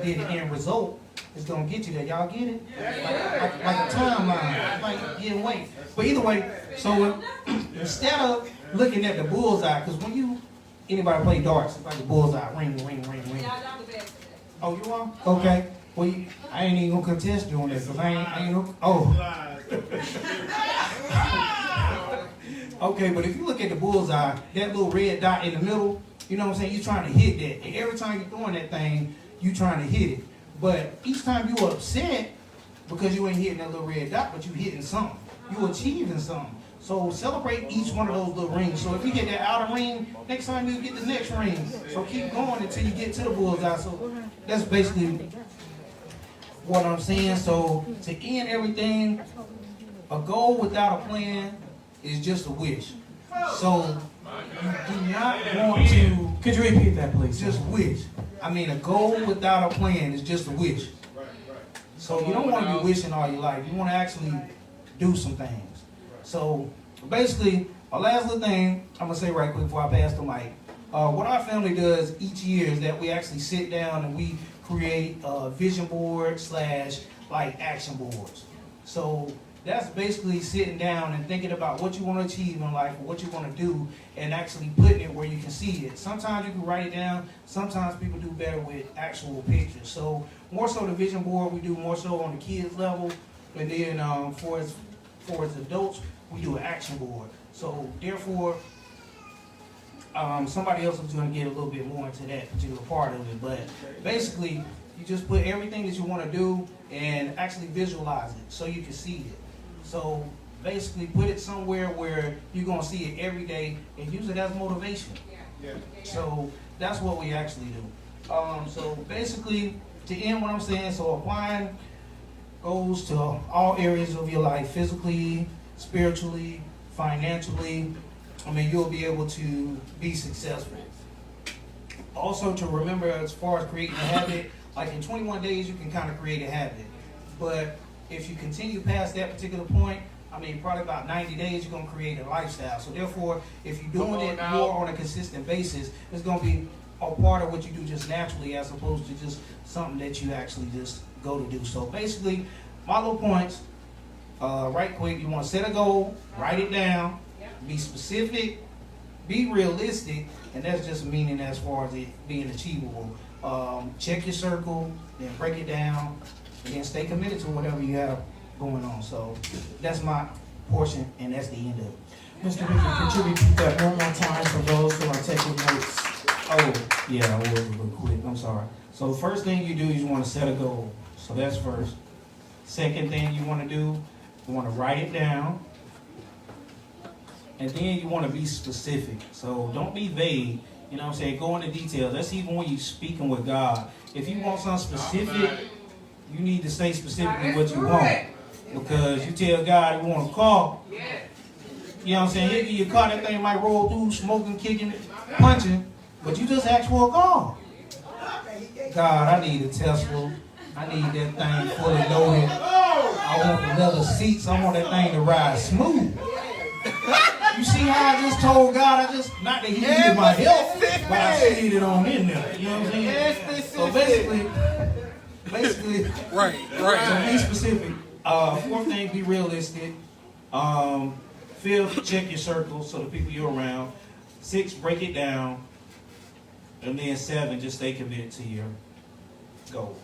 then the end result is gonna get you there. Y'all get it? Like a timeline, like getting weight. But either way, so instead of looking at the bullseye, because when anybody play darts, it's like the bullseye, ring, ring, ring, ring. Oh, you are? Okay. Well, I ain't even gonna contest doing this, because I ain't no, oh. Okay, but if you look at the bullseye, that little red dot in the middle, you know what I'm saying? You're trying to hit that. And every time you're throwing that thing, you're trying to hit it. But each time you're upset, because you ain't hitting that little red dot, but you're hitting something. You're achieving something. So celebrate each one of those little rings. So if you get that outer ring, next time you get the next ring. So keep going until you get to the bullseye. So that's basically what I'm saying. So to end everything, a goal without a plan is just a wish. So you do not want to. Could you repeat that, please? Just wish. I mean, a goal without a plan is just a wish. So you don't want to be wishing all your life. You want to actually do some things. So basically, a last little thing I'm gonna say right quick before I pass the mic. What our family does each year is that we actually sit down and we create a vision board / like action boards. So that's basically sitting down and thinking about what you want to achieve in life, or what you want to do, and actually putting it where you can see it. Sometimes you can write it down. Sometimes people do better with actual pictures. So more so the vision board, we do more so on the kids level, and then for as adults, we do an action board. So therefore, somebody else is going to get a little bit more into that particular part of it. But basically, you just put everything that you want to do and actually visualize it so you can see it. So basically put it somewhere where you're going to see it every day and use it as motivation. So that's what we actually do. So basically, to end what I'm saying, so applying goes to all areas of your life, physically, spiritually, financially. I mean, you'll be able to be successful. Also to remember, as far as creating a habit, like in 21 days, you can kind of create a habit. But if you continue past that particular point, I mean, probably about 90 days, you're going to create a lifestyle. So therefore, if you're doing it more on a consistent basis, it's going to be a part of what you do just naturally, as opposed to just something that you actually just go to do. So basically, my little points, right quick, you want to set a goal, write it down, be specific, be realistic, and that's just meaning as far as it being achievable. Check your circle, then break it down, and then stay committed to whatever you have going on. So that's my portion, and that's the end of it. Mr. Ricky, could you repeat that one more time for those who are taking notes? Oh, yeah, I was a little quick. I'm sorry. So the first thing you do is you want to set a goal. So that's first. Second thing you want to do, you want to write it down. And then you want to be specific. So don't be vague. You know what I'm saying? Go into details. That's even when you're speaking with God. If you want something specific, you need to say specifically what you want. Because you tell God you want a car. You know what I'm saying? He'll give you a car, that thing might roll through, smoking, kicking, punching. But you just asked for a car. God, I need a Tesla. I need that thing fully loaded. I want the leather seats. I want that thing to ride smooth. You see how I just told God, not that he needed my help, but I slid it on in there. You know what I'm saying? So basically, Right. so be specific. Fourth thing, be realistic. Fifth, check your circle, so the people you're around. 6, break it down. And then 7, just stay committed to your goals.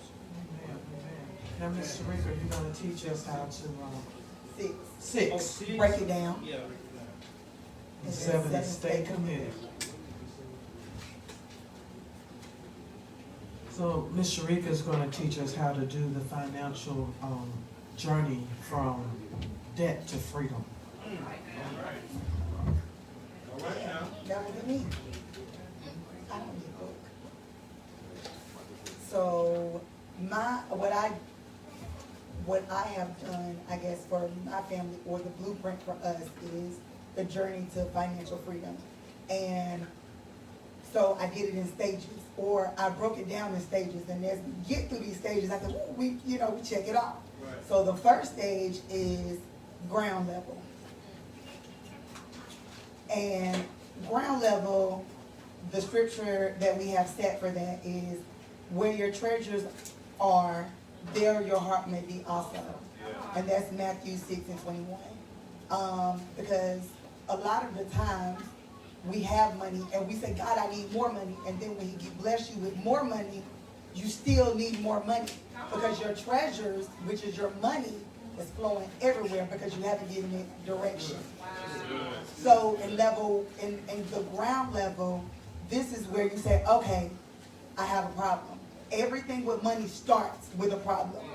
Now, Ms. Sharika, you're gonna teach us how to, 6. 6. Break it down. Yeah. And 7 is stay committed. So Ms. Sharika is going to teach us how to do the financial journey from debt to freedom. That would be me. I don't need a book. So what I have done, I guess, for my family, or the blueprint for us, is the journey to financial freedom. And so I did it in stages, or I broke it down in stages, and as we get through these stages, I said, ooh, we check it off. Right. So the first stage is ground level. And ground level, the scripture that we have set for that is, where your treasures are, there your heart may be also. Yeah. And that's Matthew 6:21. Because a lot of the times we have money and we say, God, I need more money. And then when he bless you with more money, you still need more money. Because your treasures, which is your money, is flowing everywhere because you haven't given it direction. So in the ground level, this is where you say, okay, I have a problem. Everything with money starts with a problem.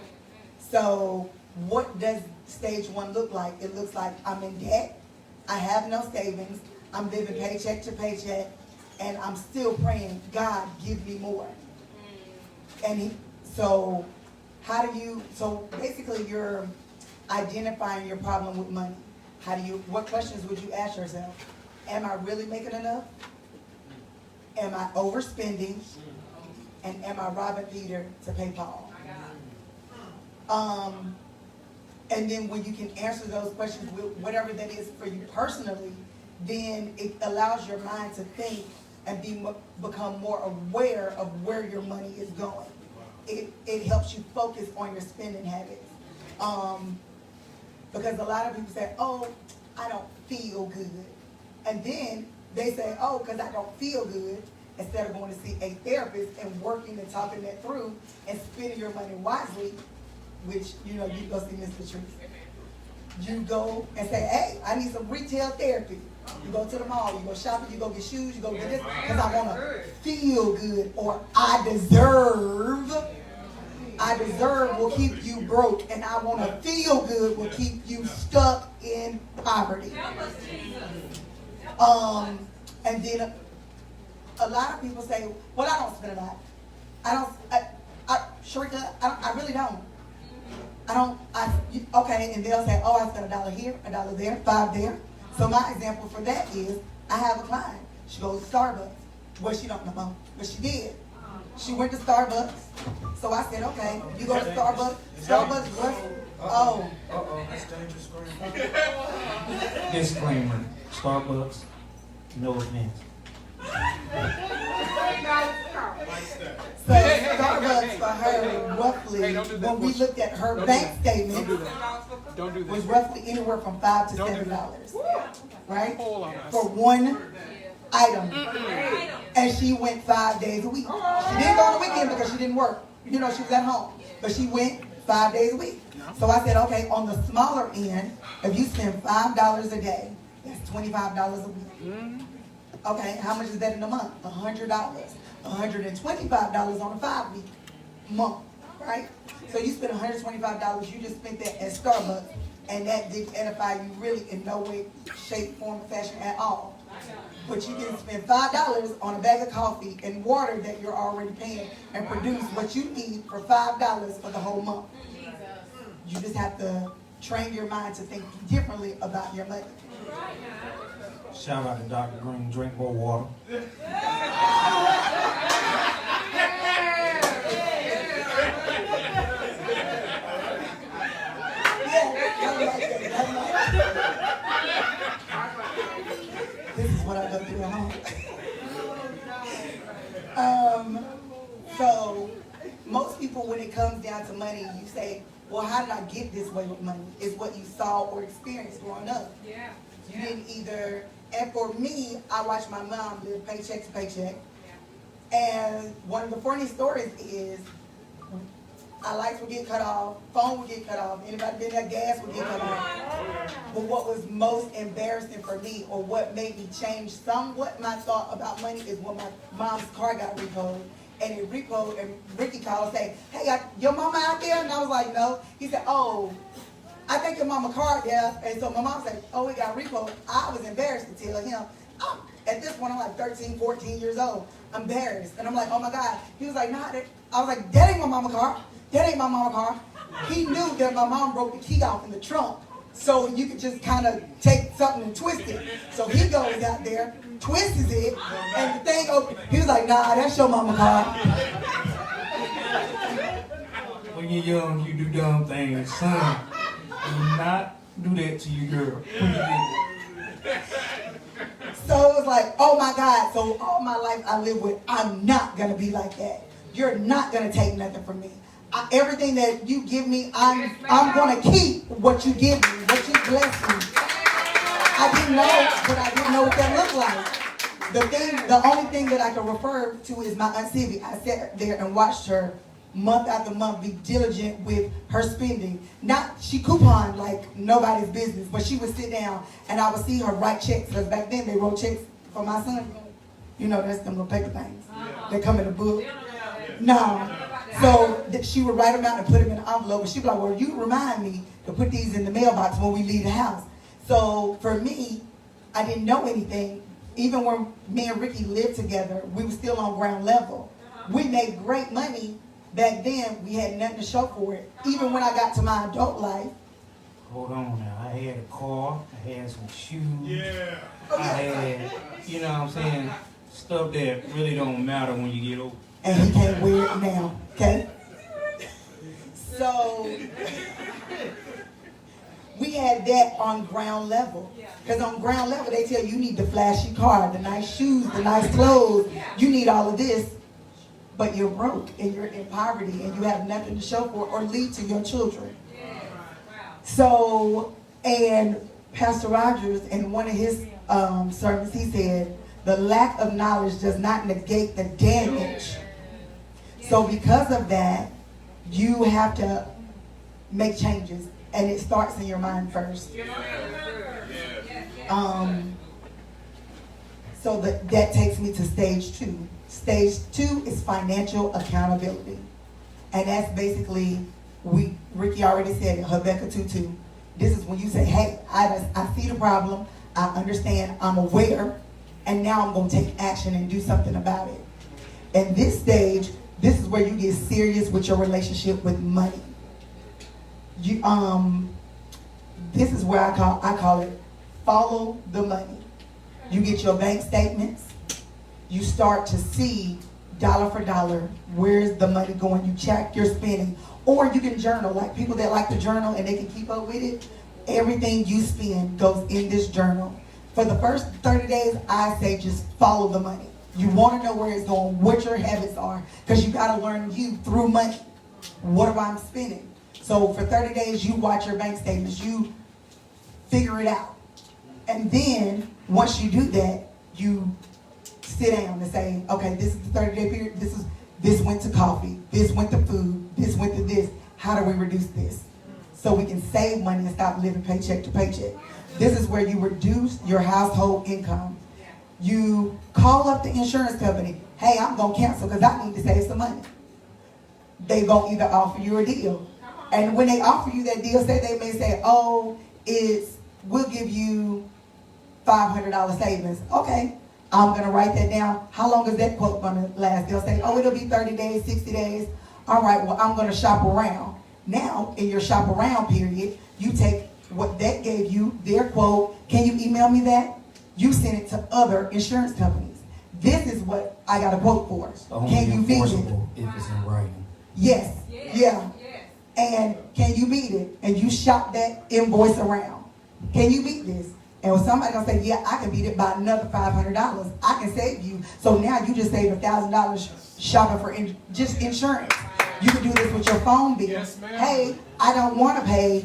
So what does stage 1 look like? It looks like I'm in debt. I have no savings. I'm living paycheck to paycheck. And I'm still praying, God, give me more. And so basically you're identifying your problem with money. What questions would you ask yourself? Am I really making enough? Am I overspending? And am I robbing Peter to pay Paul? And then when you can answer those questions with whatever that is for you personally, then it allows your mind to think and become more aware of where your money is going. It helps you focus on your spending habits. Because a lot of people say, oh, I don't feel good. And then they say, oh, because I don't feel good, instead of going to see a therapist and working and talking that through and spending your money wisely, which, you go see Mr. Truth. You go and say, hey, I need some retail therapy. You go to the mall, you go shopping, you go get shoes, you go get this, because I want to feel good, or I deserve will keep you broke, and I want to feel good will keep you stuck in poverty. And then a lot of people say, well, I don't spend a lot. Sharika, I really don't. Okay, and they'll say, oh, I spent $1 here, $1 there, $5 there. So my example for that is, I have a client. She goes to Starbucks. Well, she don't know, but she did. She went to Starbucks. So I said, okay, you go to Starbucks. Starbucks, what? Oh. That's dangerous. Disclaimer, Starbucks, no offense. So Starbucks for her, roughly, when we looked at her bank statement, was roughly anywhere from $5 to $7, right? For one item. And she went 5 days a week. She didn't go on the weekend because she didn't work. She was at home. But she went 5 days a week. So I said, okay, on the smaller end, if you spend $5 a day, that's $25 a week. Okay, how much is that in a month? $100. $125 on a 5-week month, right? So you spend $125, you just spent that at Starbucks, and that didn't edify you really in no way, shape, form, or fashion at all. But you didn't spend $5 on a bag of coffee and water that you're already paying and produce what you need for $5 for the whole month. You just have to train your mind to think differently about your money. Shout out to Dr. Green, drink more water. it comes down to money, you say, well, how did I get this way with money? It's what you saw or experienced growing up. Yeah. You didn't either, and for me, I watched my mom live paycheck to paycheck. And one of the funny stories is, our lights would get cut off, phone would get cut off, anybody been there, gas would get cut off. But what was most embarrassing for me, or what made me change somewhat my thought about money, is when my mom's car got repoed. And it repoed, and Ricky called and say, hey, your mama out there? And I was like, no. He said, oh, I think your mama car there. And so my mom said, oh, it got repoed. I was embarrassed to tell him. At this point, I'm like 13, 14 years old. I'm embarrassed. And I'm like, oh my God. He was like, nah. I was like, that ain't my mama car. That ain't my mama car. He knew that my mom broke the key off in the trunk. So you could just kind of take something and twist it. So he goes out there, twists it, and the thing opens. He was like, nah, that's your mama car. When you're young, you do dumb things. Son, do not do that to your girl. When you get it. So it was like, oh my God. So all my life I live with, I'm not going to be like that. You're not going to take nothing from me. Everything that you give me, I'm going to keep what you give me, what you bless me. I didn't know, but I didn't know what that looked like. The only thing that I can refer to is my Aunt Sylvia. I sat there and watched her month after month be diligent with her spending. She couponed like nobody's business, but she would sit down and I would see her write checks, because back then they wrote checks for my son. You know, that's them little paper things. They come in a book. No. So she would write them out and put them in an envelope, and she'd be like, well, you remind me to put these in the mailbox when we leave the house. So for me, I didn't know anything. Even when me and Ricky lived together, we were still on ground level. We made great money. Back then, we had nothing to show for it. Even when I got to my adult life. Hold on now. I had a car. I had some shoes. Yeah. I had, you know what I'm saying, stuff that really don't matter when you get older. And he can't wear it now, okay? So, we had that on ground level. Because on ground level, they tell you need the flashy car, the nice shoes, the nice clothes. You need all of this. But you're broke and you're in poverty and you have nothing to show for or leave to your children. So, and Pastor Rodgers, in one of his sermons, he said, the lack of knowledge does not negate the damage. So because of that, you have to make changes, and it starts in your mind first. So that takes me to stage 2. Stage 2 is financial accountability. And that's basically, Ricky already said it, Habakkuk 2:2. This is when you say, hey, I see the problem, I understand, I'm aware, and now I'm going to take action and do something about it. And this stage, this is where you get serious with your relationship with money. This is where I call it follow the money. You get your bank statements. You start to see dollar for dollar, where's the money going? You check your spending. Or you can journal, like people that like to journal and they can keep up with it. Everything you spend goes in this journal. For the first 30 days, I say just follow the money. You want to know where it's going, what your habits are, because you got to learn you through money. What am I spending? So for 30 days, you watch your bank statements. You figure it out. And then once you do that, you sit down and say, okay, this is the 30-day period. This went to coffee. This went to food. This went to this. How do we reduce this? So we can save money and stop living paycheck to paycheck. This is where you reduce your household income. You call up the insurance company. Hey, I'm going to cancel because I need to save some money. They're going to either offer you a deal. And when they offer you that deal, they may say, oh, we'll give you $500 savings. Okay, I'm going to write that down. How long is that quote going to last? They'll say, oh, it'll be 30 days, 60 days. All right, well, I'm going to shop around. Now, in your shop around period, you take what that gave you, their quote. Can you email me that? You send it to other insurance companies. This is what I got a quote for. Can you beat it? If it's in writing. Yes. Yeah. And can you beat it? And you shop that invoice around. Can you beat this? And when somebody gonna say, yeah, I can beat it by another $500, I can save you. So now you just saved $1,000 shopping for just insurance. You can do this with your phone bill. Yes, ma'am. Hey, I don't want to pay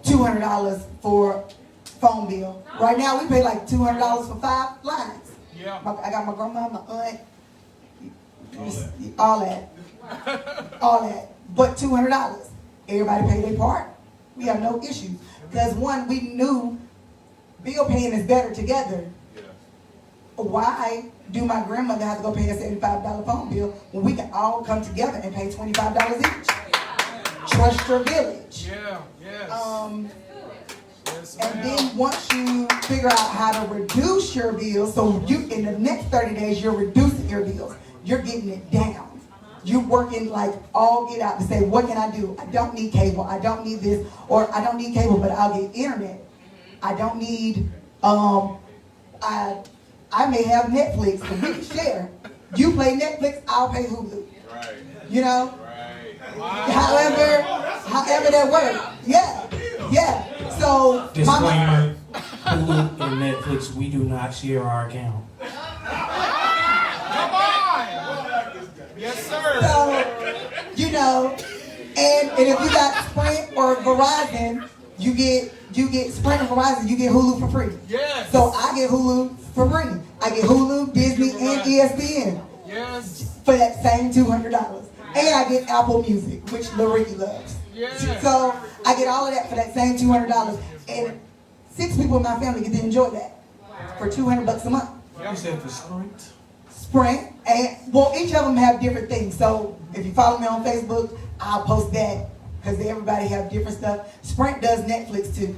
$200 for phone bill. Right now, we pay like $200 for 5 lines. Yeah. I got my grandma, my aunt, all that. All that. But $200. Everybody pay their part. We have no issues. Because one, we knew bill paying is better together. Why do my grandmother have to go pay a $75 phone bill when we can all come together and pay $25 each? Trust your village. Yeah, yes. Yes, And ma'am. then once you figure out how to reduce your bills, so you in the next 30 days you're reducing your bills. You're getting it down. You're working like all get out to say, what can I do? I don't need cable. I don't need this, or I don't need cable, but I'll get internet. I don't need. I may have Netflix, and we can share. You play Netflix, I'll pay Hulu. Right. You know. Right. However that works. Yeah. So Disclaimer, Hulu and Netflix, we do not share our account. Come on! Yes, sir. So, you know, and if you got Sprint or Verizon, you get Sprint or Verizon, you get Hulu for free. Yes. So I get Hulu for free. I get Hulu, Disney, and ESPN Yes. for that same $200. And I get Apple Music, which Ricky loves. Yes. So I get all of that for that same $200. And 6 people in my family get to enjoy that for $200 a month. You said for Sprint? Sprint, and well, each of them have different things. So if you follow me on Facebook, I'll post that because everybody have different stuff. Sprint does Netflix too.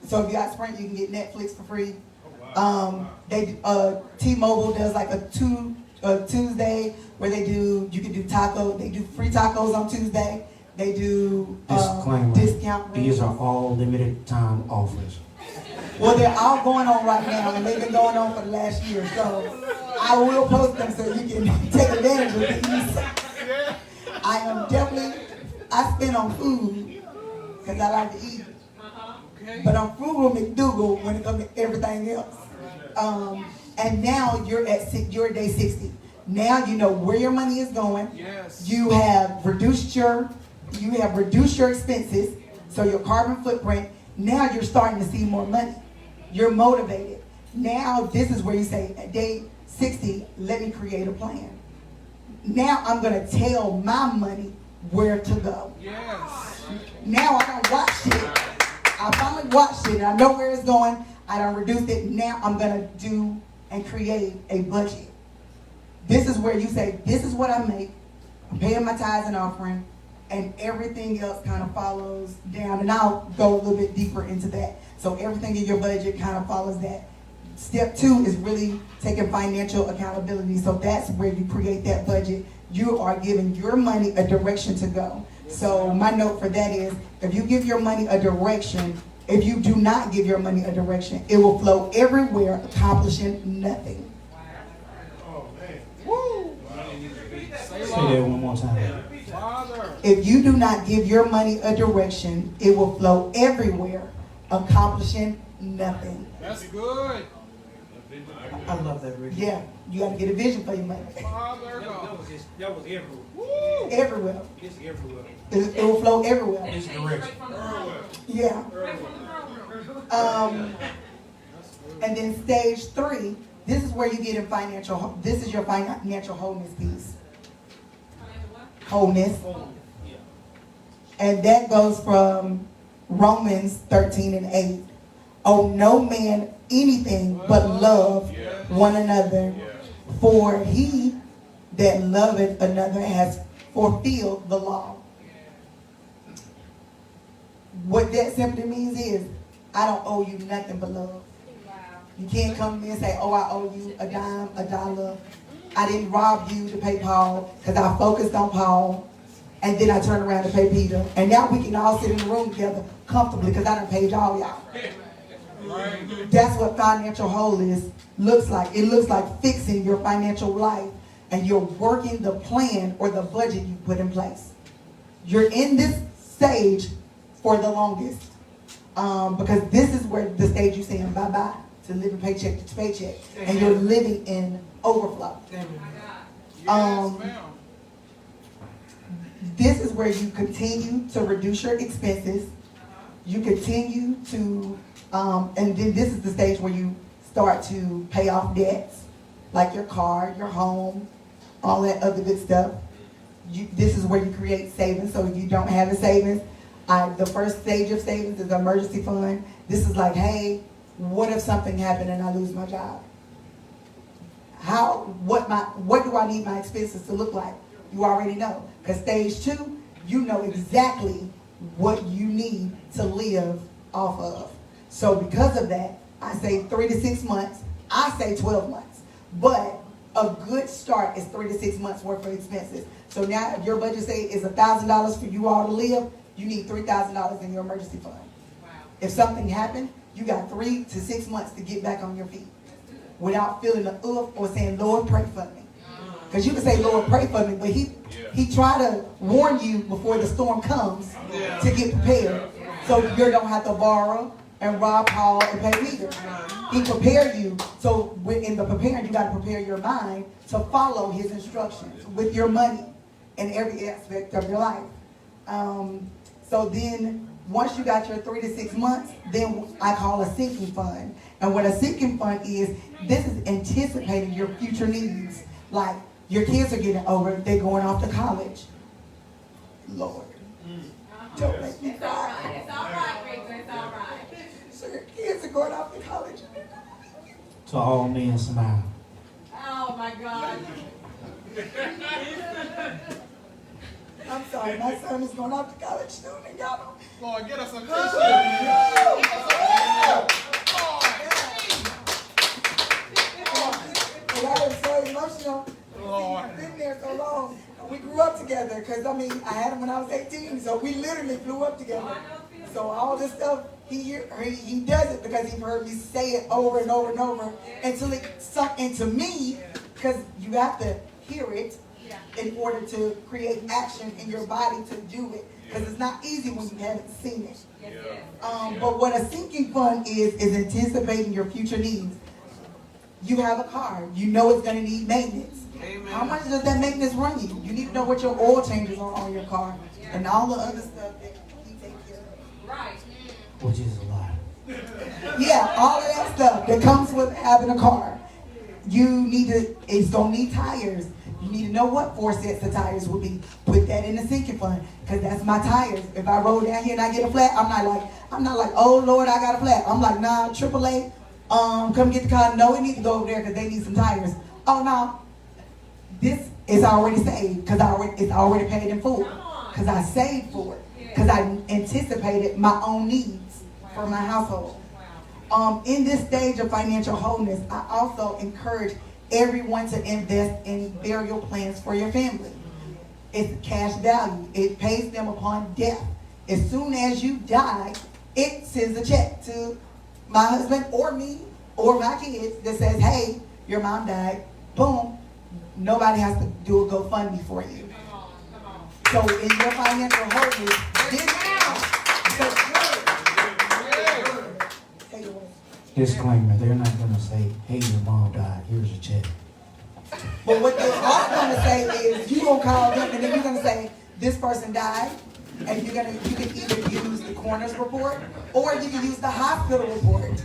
So if you got Sprint, you can get Netflix for free. T-Mobile does like a Tuesday where you can do taco. They do free tacos on Tuesday. They do Disclaimer, discount rates. these are all limited time offers. Well, they're all going on right now, and they've been going on for the last year. So I will post them so you can take advantage of these. I am definitely, I spend on food because I like to eat. But I'm frugal McDougal when it comes to everything else. And now you're at day 60. Now you know where your money is going. Yes. You have reduced your expenses, so your carbon footprint. Now you're starting to see more money. You're motivated. Now this is where you say, at day 60, let me create a plan. Now I'm going to tell my money where to go. Yes. Now I don't watch it. I finally watched it. I know where it's going. I done reduced it. Now I'm going to do and create a budget. This is where you say, this is what I make. I'm paying my tithes and offering. And everything else kind of follows down. And I'll go a little bit deeper into that. So everything in your budget kind of follows that. Step 2 is really taking financial accountability. So that's where you create that budget. You are giving your money a direction to go. So my note for that is, if you give your money a direction, if you do not give your money a direction, it will flow everywhere, accomplishing nothing. Say that one more time. Father. If you do not give your money a direction, it will flow everywhere, accomplishing nothing. That's good. I love that, Rick. Yeah, you got to get a vision for your money. Father That God. was everywhere. Everywhere. It's everywhere. It will flow everywhere. It's direction. Yeah. And then stage 3, this is where you get in financial, this is your financial wholeness piece. Wholeness. And that goes from Romans 13 and 8. Owe no man anything but love one another. For he that loveth another has fulfilled the law. What that simply means is, I don't owe you nothing but love. You can't come to me and say, oh, I owe you a dime, a dollar. I didn't rob you to pay Paul because I focused on Paul. And then I turned around to pay Peter. And now we can all sit in the room together comfortably because I done paid all y'all. That's what financial wholeness looks like. It looks like fixing your financial life and you're working the plan or the budget you put in place. You're in this stage for the longest. Because this is where the stage you're saying bye-bye to living paycheck to paycheck. And you're living in overflow. This is where you continue to reduce your expenses. You continue to, and then this is the stage where you start to pay off debts, like your car, your home, all that other good stuff. This is where you create savings. So if you don't have a savings, the first stage of savings is the emergency fund. This is like, hey, what if something happened and I lose my job? What do I need my expenses to look like? You already know. Because stage 2, you know exactly what you need to live off of. So because of that, I say 3 to 6 months. I say 12 months. But a good start is 3 to 6 months worth of expenses. So now if your budget say is $1,000 for you all to live, you need $3,000 in your emergency fund. Wow. If something happened, you got 3 to 6 months to get back on your feet without feeling the or saying, Lord, pray for me. Because you can say, Lord, pray for me, but he tried to warn you before the storm comes to get prepared. So you don't have to borrow and rob Paul and pay Peter. He prepared you. So in the preparing, you got to prepare your mind to follow his instructions with your money in every aspect of your life. So then once you got your 3 to 6 months, then I call a sinking fund. And what a sinking fund is, this is anticipating your future needs. Like your kids are getting older, they're going off to college. Lord, don't make me cry. It's all right, Rick. It's all right. So your kids are going off to college. To all men, smile. Oh my God. I'm sorry, my son is going off to college soon, and y'all don't. Lord, get us some And I was so emotional. He's been there so long. We grew up together because, I had him when I was 18, so we literally grew up together. So all this stuff, he does it because he heard me say it over and over and over until it sunk into me, because you have to hear it in order to create action in your body to do it, because it's not easy when you haven't seen it. But what a sinking fund is anticipating your future needs. You have a car, you know it's going to need maintenance. Amen. How much does that maintenance run you? You need to know what your oil changes are on your car and all the other stuff that he takes care of. Right. Which is a lot. Yeah, all of that stuff that comes with having a car. It's going to need tires. You need to know what 4 sets of tires will be. Put that in the sinking fund, because that's my tires. If I roll down here and I get a flat, I'm not like, oh Lord, I got a flat. I'm like, nah, AAA, come get the car. No, we need to go over there because they need some tires. Oh no, this is already saved because it's already paid in full. Because I saved for it. Because I anticipated my own needs for my household. In this stage of financial wholeness, I also encourage everyone to invest in burial plans for your family. It's cash value. It pays them upon death. As soon as you die, it sends a check to my husband or me or my kids that says, hey, your mom died. Boom. Nobody has to do a GoFundMe for you. So in your financial wholeness, Disclaimer, they're not going to say, hey, your mom died, here's a check. But what they're all going to say is, you going to call them and then you're going to say, this person died, and you can either use the coroner's report or you can use the hospital report.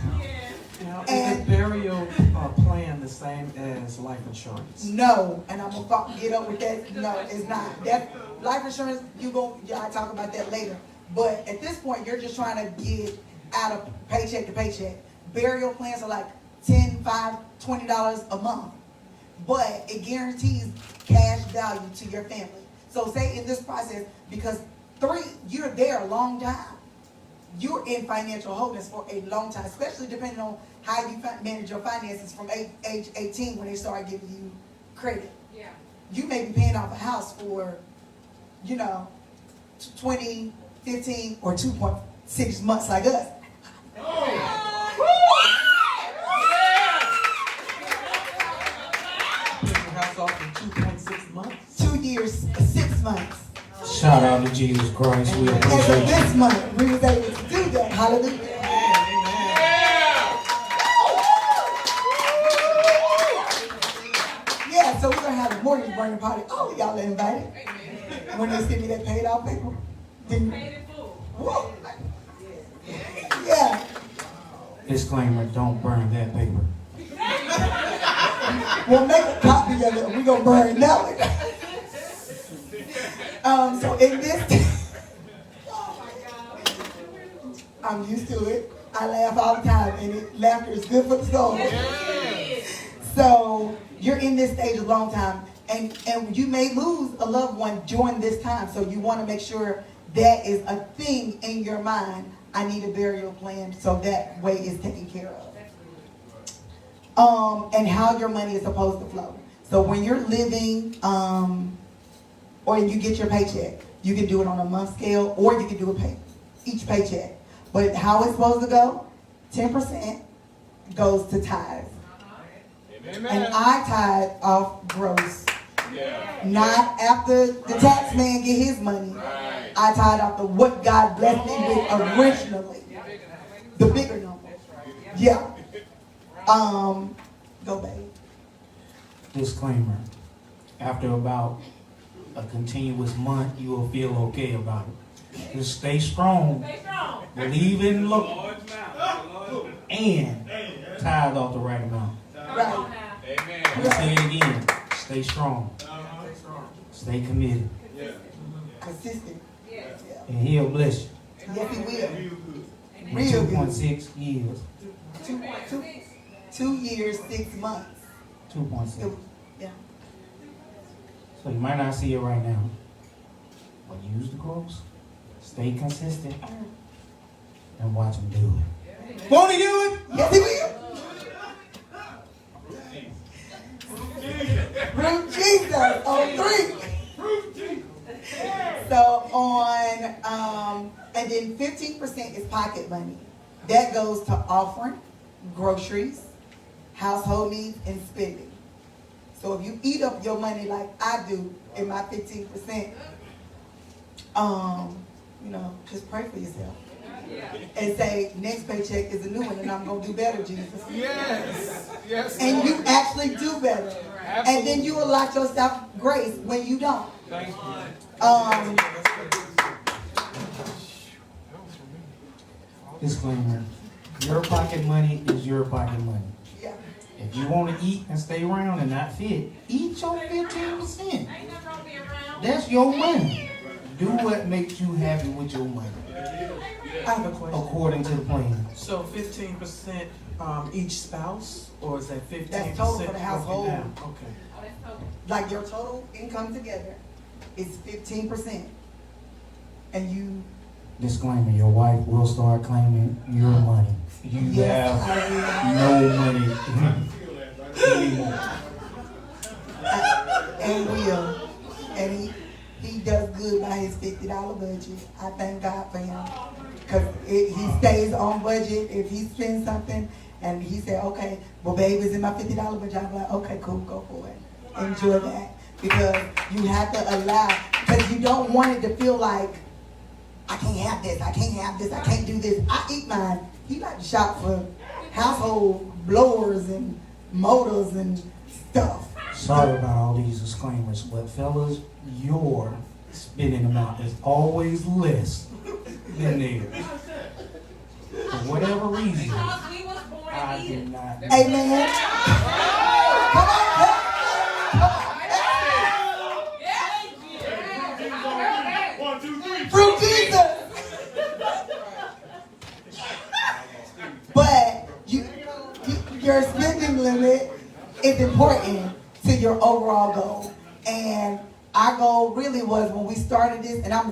Now, is the burial plan the same as life insurance? No, and I'm going to get up with that. No, it's not. That life insurance, I'll talk about that later. But at this point, you're just trying to get out of paycheck to paycheck. Burial plans are like $10, $5, $20 a month. But it guarantees cash value to your family. So say in this process, because you're there a long time. You're in financial wholeness for a long time, especially depending on how you manage your finances from age 18 when they start giving you credit. Yeah. You may be paying off a house for, 20, 15, or 2.6 months like us. House off in 2.6 months? 2 years, 6 months. Shout out to Jesus Christ. We And appreciate so you. this month, we was able to do that. Hallelujah. Yeah, so we're going to have a mortgage burning party. All of y'all are invited. when they send me that paid off paper. Paid in full. Whoa. Yeah. Disclaimer, don't burn that paper. We'll make a copy of it. We're gonna burn that one. So in this, I'm used to it. I laugh all the time, and laughter is good for the soul. So you're in this stage a long time, and you may lose a loved one during this time. So you want to make sure that is a thing in your mind. I need a burial plan, so that way is taken care of. And how your money is supposed to flow. So when you're living, or you get your paycheck, you can do it on a month scale, or you can do it each paycheck. But how it's supposed to go, 10% goes to tithes. Amen. And I tithe off gross. Yeah. Not after the tax man get his money. Right. I tithe off the what God blessed me with originally. The bigger number. Yeah. Go babe. Disclaimer. After about a continuous month, you will feel okay about it. Just stay strong. Believe in the Lord. And tithe off the right amount. Right. Amen. I'm gonna say it again. Stay strong. Stay committed. Consistent. And He'll bless you. Yes, He will. In Real good. 2.6 years. 2 years, 6 months. 2.6. Yeah. So you might not see it right now. But use the gross. Stay consistent. And watch Him do it. Won't He do it? Yes, He will. Fruit Jesus on 3. So and then 15% is pocket money. That goes to offering, groceries, household needs, and spending. So if you eat up your money like I do in my 15%, just pray for yourself. And say, next paycheck is a new one, and I'm going to do better, Jesus. Yes. Yes. And you actually do better. Absolutely. And then you allot yourself grace when you don't. Thank you. Disclaimer. Your pocket money is your pocket money. Yeah. If you want to eat and stay around and not fit, eat your 15%. That's your money. Do what makes you happy with your money. I have a question. According to the plan. So 15% each spouse, or is that 15%? That's total for the household. Okay. Like your total income together is 15%. And you... Disclaimer, your wife will start claiming your money. You have no money anymore. And will. And he does good by his $50 budget. I thank God for him. Because he stays on budget. If he spends something and he said, okay, well, babe, it's in my $50 budget, I'm like, okay, cool, go for it. Enjoy that. Because you have to allow, because you don't want it to feel like, I can't have this, I can't have this, I can't do this. I eat mine. He like to shop for household blowers and motors and stuff. Sorry about all these disclaimers, but fellas, your spending amount is always less than theirs. For whatever reason, I do not. Amen. Come on. Fruit Jesus. But your spending limit is important to your overall goal. And our goal really was when we started this, and let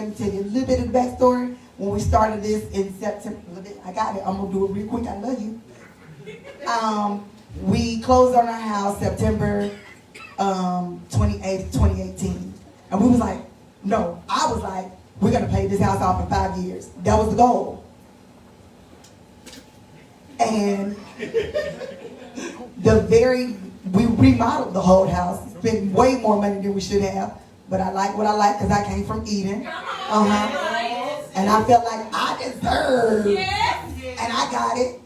me tell you a little bit of the backstory. When we started this in September, I got it, I'm gonna do it real quick, I love you. We closed on our house September 28th, 2018. And we was like, no, I was like, we're gonna pay this house off in 5 years. That was the goal. And we remodeled the whole house, spent way more money than we should have, but I like what I like because I came from Eden. And I felt like I deserved, and I got it.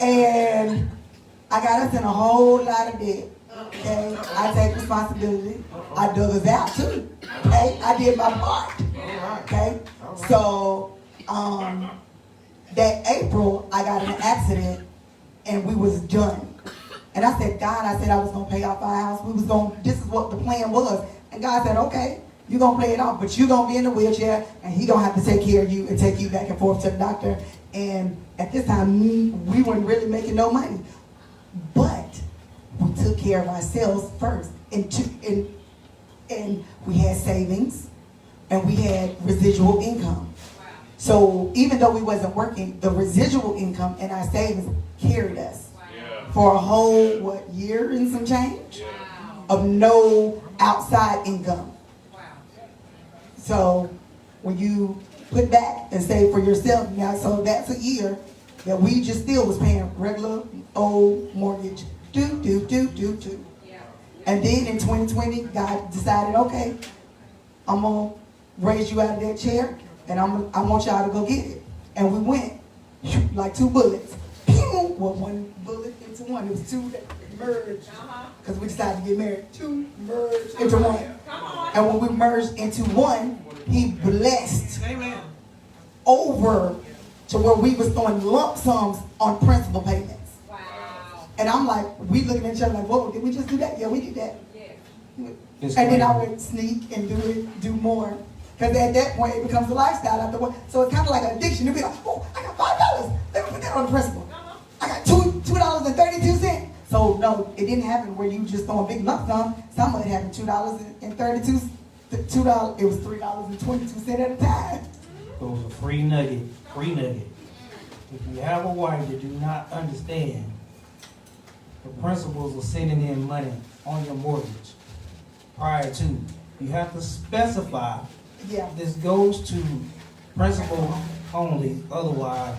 And I got us in a whole lot of debt. Okay, I take responsibility. I dug us out too. Okay, I did my part. Okay, so that April I got in an accident and we was done. And I said, God, I said I was gonna pay off our house. This is what the plan was. And God said, okay, you're gonna pay it off, but you're gonna be in the wheelchair and he gonna have to take care of you and take you back and forth to the doctor. And at this time, we weren't really making no money. But we took care of ourselves first. And we had savings and we had residual income. So even though we wasn't working, the residual income and our savings carried us for a whole, year and some change of no outside income. So when you put back and save for yourself, now, so that's a year that we just still was paying regular old mortgage, And then in 2020, God decided, okay, I'm gonna raise you out of that chair, and I want y'all to go get it. And we went like 2 bullets. Pew! Well, 1 bullet into 1. It was 2 that merged because we decided to get married. 2 merged into 1. And when we merged into 1, He blessed over to where we was throwing lump sums on principal payments. And I'm like, we looking at each other like, whoa, did we just do that? Yeah, we did that. And then I would sneak and do more. Because at that point, it becomes a lifestyle after work. So it's kind of like an addiction. You'll be like, oh, I got $5. Let me put that on the principal. I got $2.32. So no, it didn't happen where you just throw a big lump sum. Some of it happened $2.32. $2. It was $3.22 at a time. It was a free nugget. If you have a wife that do not understand the principles of sending in money on your mortgage prior to, you have to specify this goes to principal only, otherwise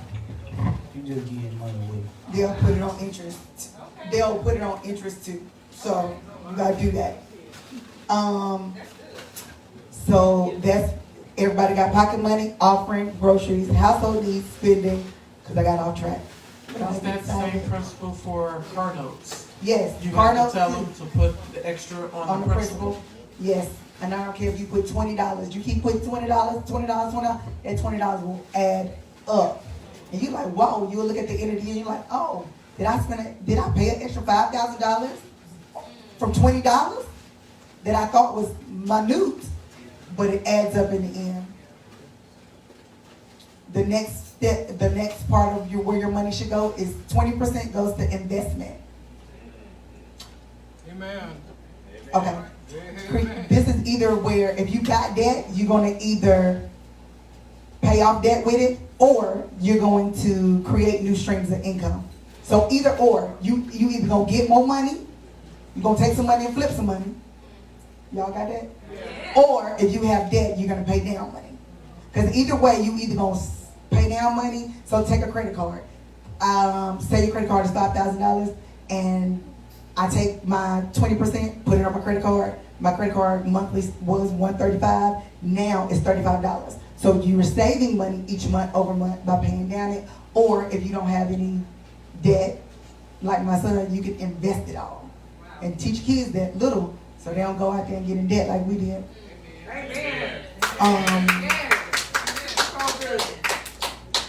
you just getting money with it. They'll put it on interest. They'll put it on interest too. So you gotta do that. So that's everybody got pocket money, offering, groceries, household needs, spending, because I got off track. Is that the same principle for car notes? Yes. You car have notes to tell them to put the extra on the principal? Yes. And I don't care if you put $20. You keep putting $20, that $20 will add up. And you're like, whoa, you'll look at the end of the year and you're like, oh, did I pay an extra $5,000 from $20 that I thought was minute, but it adds up in the end. The next step, the next part of where your money should go is 20% goes to investment. Amen. Okay. This is either where if you got debt, you're going to either pay off debt with it, or you're going to create new streams of income. So either or, you either going to get more money, you're going to take some money and flip some money. Y'all got that? Yeah. Or if you have debt, you're going to pay down money. Because either way, you either going to pay down money, so take a credit card. Say your credit card is $5,000, and I take my 20%, put it on my credit card. My credit card monthly was $135. Now it's $35. So you're saving money each month over month by paying down it. Or if you don't have any debt, like my son, you can invest it all. And teach kids that little, so they don't go out there and get in debt like we did.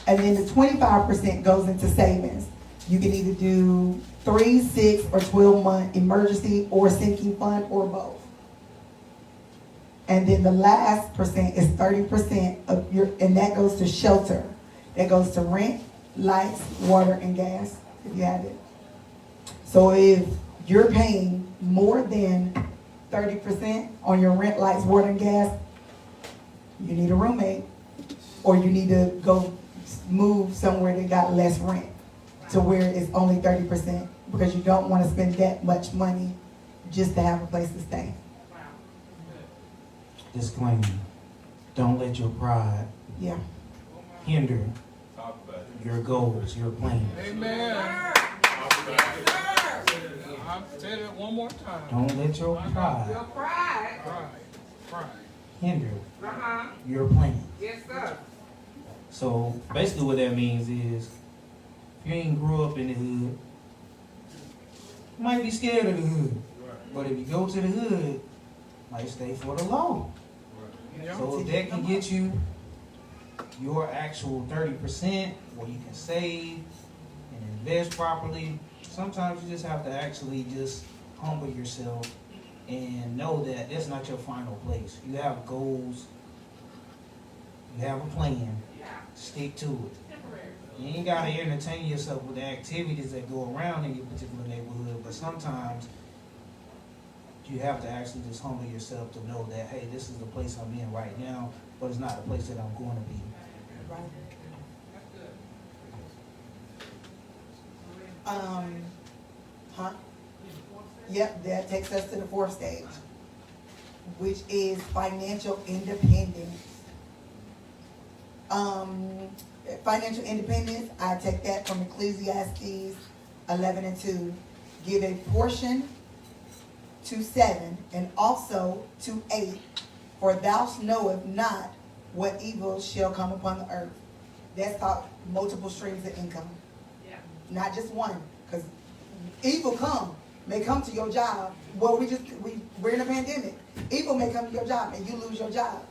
And then the 25% goes into savings. You can either do 3, 6, or 12-month emergency or sinking fund, or both. And then the last percent is 30% of and that goes to shelter. That goes to rent, lights, water, and gas, if you have it. So if you're paying more than 30% on your rent, lights, water, and gas, you need a roommate, or you need to go move somewhere that got less rent to where it's only 30%, because you don't want to spend that much money just to have a place to stay. Disclaimer, don't let your pride hinder your goals, your plans. Amen. I'll say that one more time. Don't let your pride Pride. hinder your plans. Yes, sir. So basically what that means is, if you ain't grew up in the hood, you might be scared of the hood. But if you go to the hood, you might stay for the low. So if that can get you your actual 30% where you can save and invest properly, sometimes you just have to actually just humble yourself and know that that's not your final place. You have goals, you have a plan, stick to it. You ain't gotta entertain yourself with the activities that go around in your particular neighborhood, but sometimes you have to actually just humble yourself to know that, hey, this is the place I'm in right now, but it's not the place that I'm going to be. Yep, that takes us to the fourth stage, which is financial independence. Financial independence, I take that from Ecclesiastes 11:2. Give a portion to 7 and also to 8, for thou knowest not what evil shall come upon the earth. That's called multiple streams of income. Yeah. Not just one, because evil may come to your job. Well, we're in a pandemic. Evil may come to your job and you lose your job.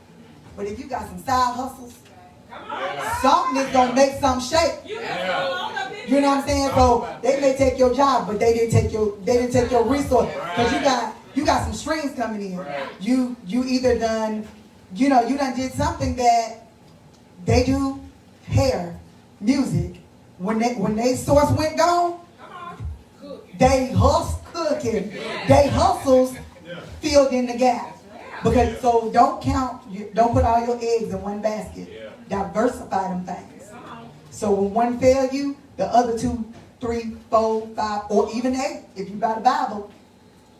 But if you got some side hustles, something is gonna make some shake. You know what I'm saying? So they may take your job, but they didn't take your resource, because you got some streams coming in. You either done, you done did something that they do, hair, music. When they source went gone, they cooking. They hustles filled in the gap. Because so don't put all your eggs in one basket. Diversify them things. So when one fail you, the other 2, 3, 4, 5, or even 8, if you got a Bible,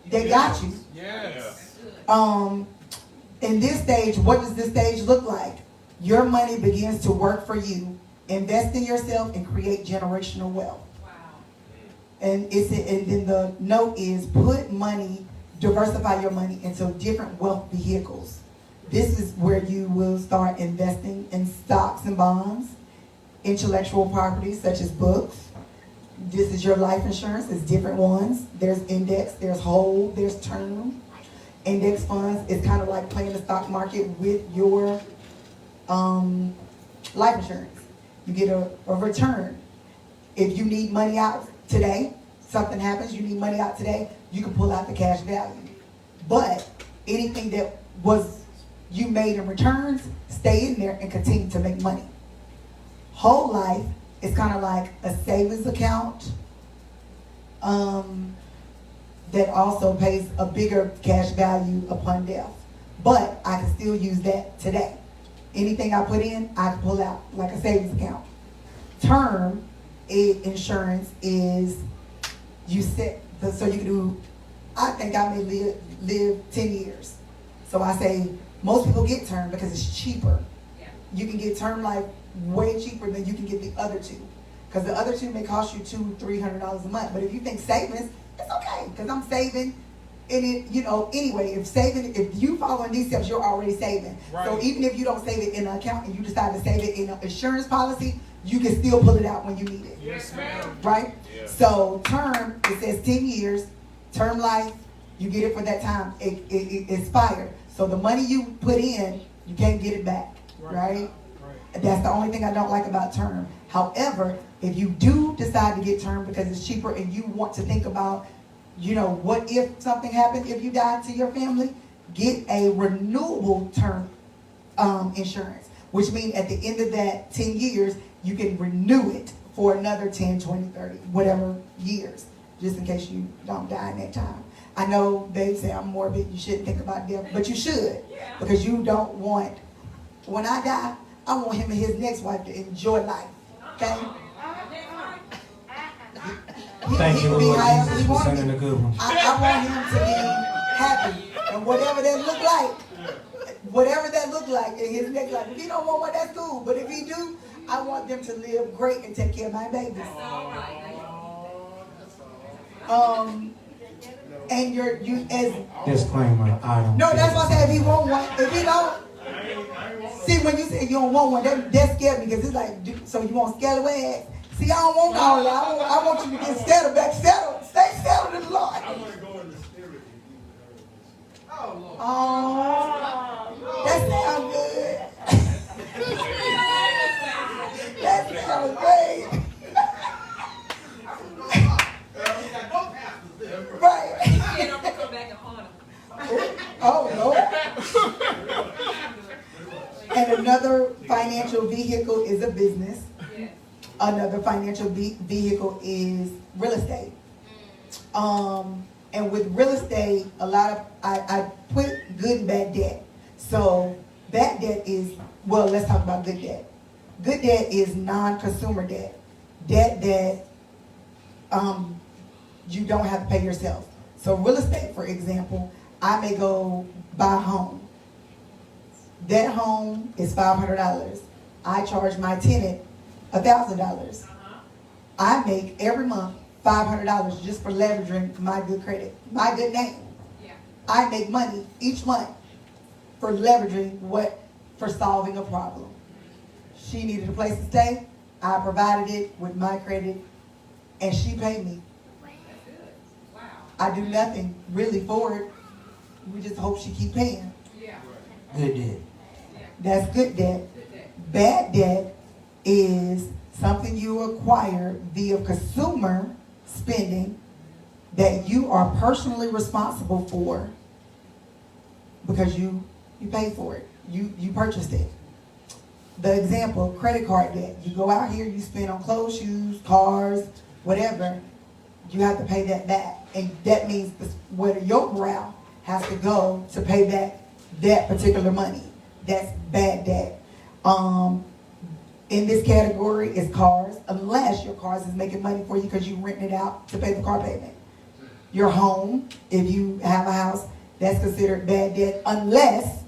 they got you. Yes. In this stage, what does this stage look like? Your money begins to work for you. Invest in yourself and create generational wealth. Wow. And then the note is diversify your money into different wealth vehicles. This is where you will start investing in stocks and bonds, intellectual property such as books. This is your life insurance. It's different ones. There's index, there's whole, there's term. Index funds is kind of like playing the stock market with your life insurance. You get a return. If you need money out today, something happens, you need money out today, you can pull out the cash value. But anything that you made in returns, stay in there and continue to make money. Whole life is kind of like a savings account that also pays a bigger cash value upon death. But I can still use that today. Anything I put in, I can pull out like a savings account. Term insurance is so you can do, I think I may live 10 years. So I say most people get term because it's cheaper. Yeah. You can get term life way cheaper than you can get the other two. Because the other two may cost you $200-300 a month. But if you think savings, it's okay. Because I'm saving. And anyway, if you following these steps, you're already saving. Right. So even if you don't save it in an account and you decide to save it in an insurance policy, you can still pull it out when you need it. Yes, ma'am. Right? Yeah. So term, it says 10 years. Term life, you get it for that time. It expired. So the money you put in, you can't get it back. Right? That's the only thing I don't like about term. However, if you do decide to get term because it's cheaper and you want to think about, what if something happened if you died to your family, get a renewable term insurance, which means at the end of that 10 years, you can renew it for another 10, 20, 30, whatever years, just in case you don't die in that time. I know they say I'm morbid, you shouldn't think about death, but you should, because you don't want, when I die, I want him and his next wife to enjoy life, okay? Thank you, Lord Jesus, for sending a good one. I want him to be happy, and whatever that look like in his next life. If he don't want one, that's cool, but if he do, I want them to live great and take care of my babies. And you as disclaimer, I don't. No, that's why I said if he want one, if he don't. See, when you say you don't want one, that scared me, because it's like, so you want scallywag ass? See, I don't want all that. I want you to get settled back, stay settled in the Lord. I want to go in the spirit. Oh, that sounds good. That sounds great. Right. Oh, Lord. And another financial vehicle is a business. Another financial vehicle is real estate. And with real estate, a lot of, I put good and bad debt. So bad debt is, well, let's talk about good debt. Good debt is non-consumer debt. Debt that you don't have to pay yourself. So real estate, for example, I may go buy a home. That home is $500. I charge my tenant $1,000. I make every month $500 just for leveraging my good credit, my good name. I make money each month for leveraging for solving a problem. She needed a place to stay. I provided it with my credit, and she paid me. I do nothing really for it. We just hope she keep paying. Good debt. That's good debt. Bad debt is something you acquire via consumer spending that you are personally responsible for because you paid for it. You purchased it. The example, credit card debt. You go out here, you spend on clothes, shoes, cars, whatever. You have to pay that back. And that means whether your brow has to go to pay back that particular money. That's bad debt. In this category is cars, unless your cars is making money for you because you renting it out to pay the car payment. Your home, if you have a house, that's considered bad debt unless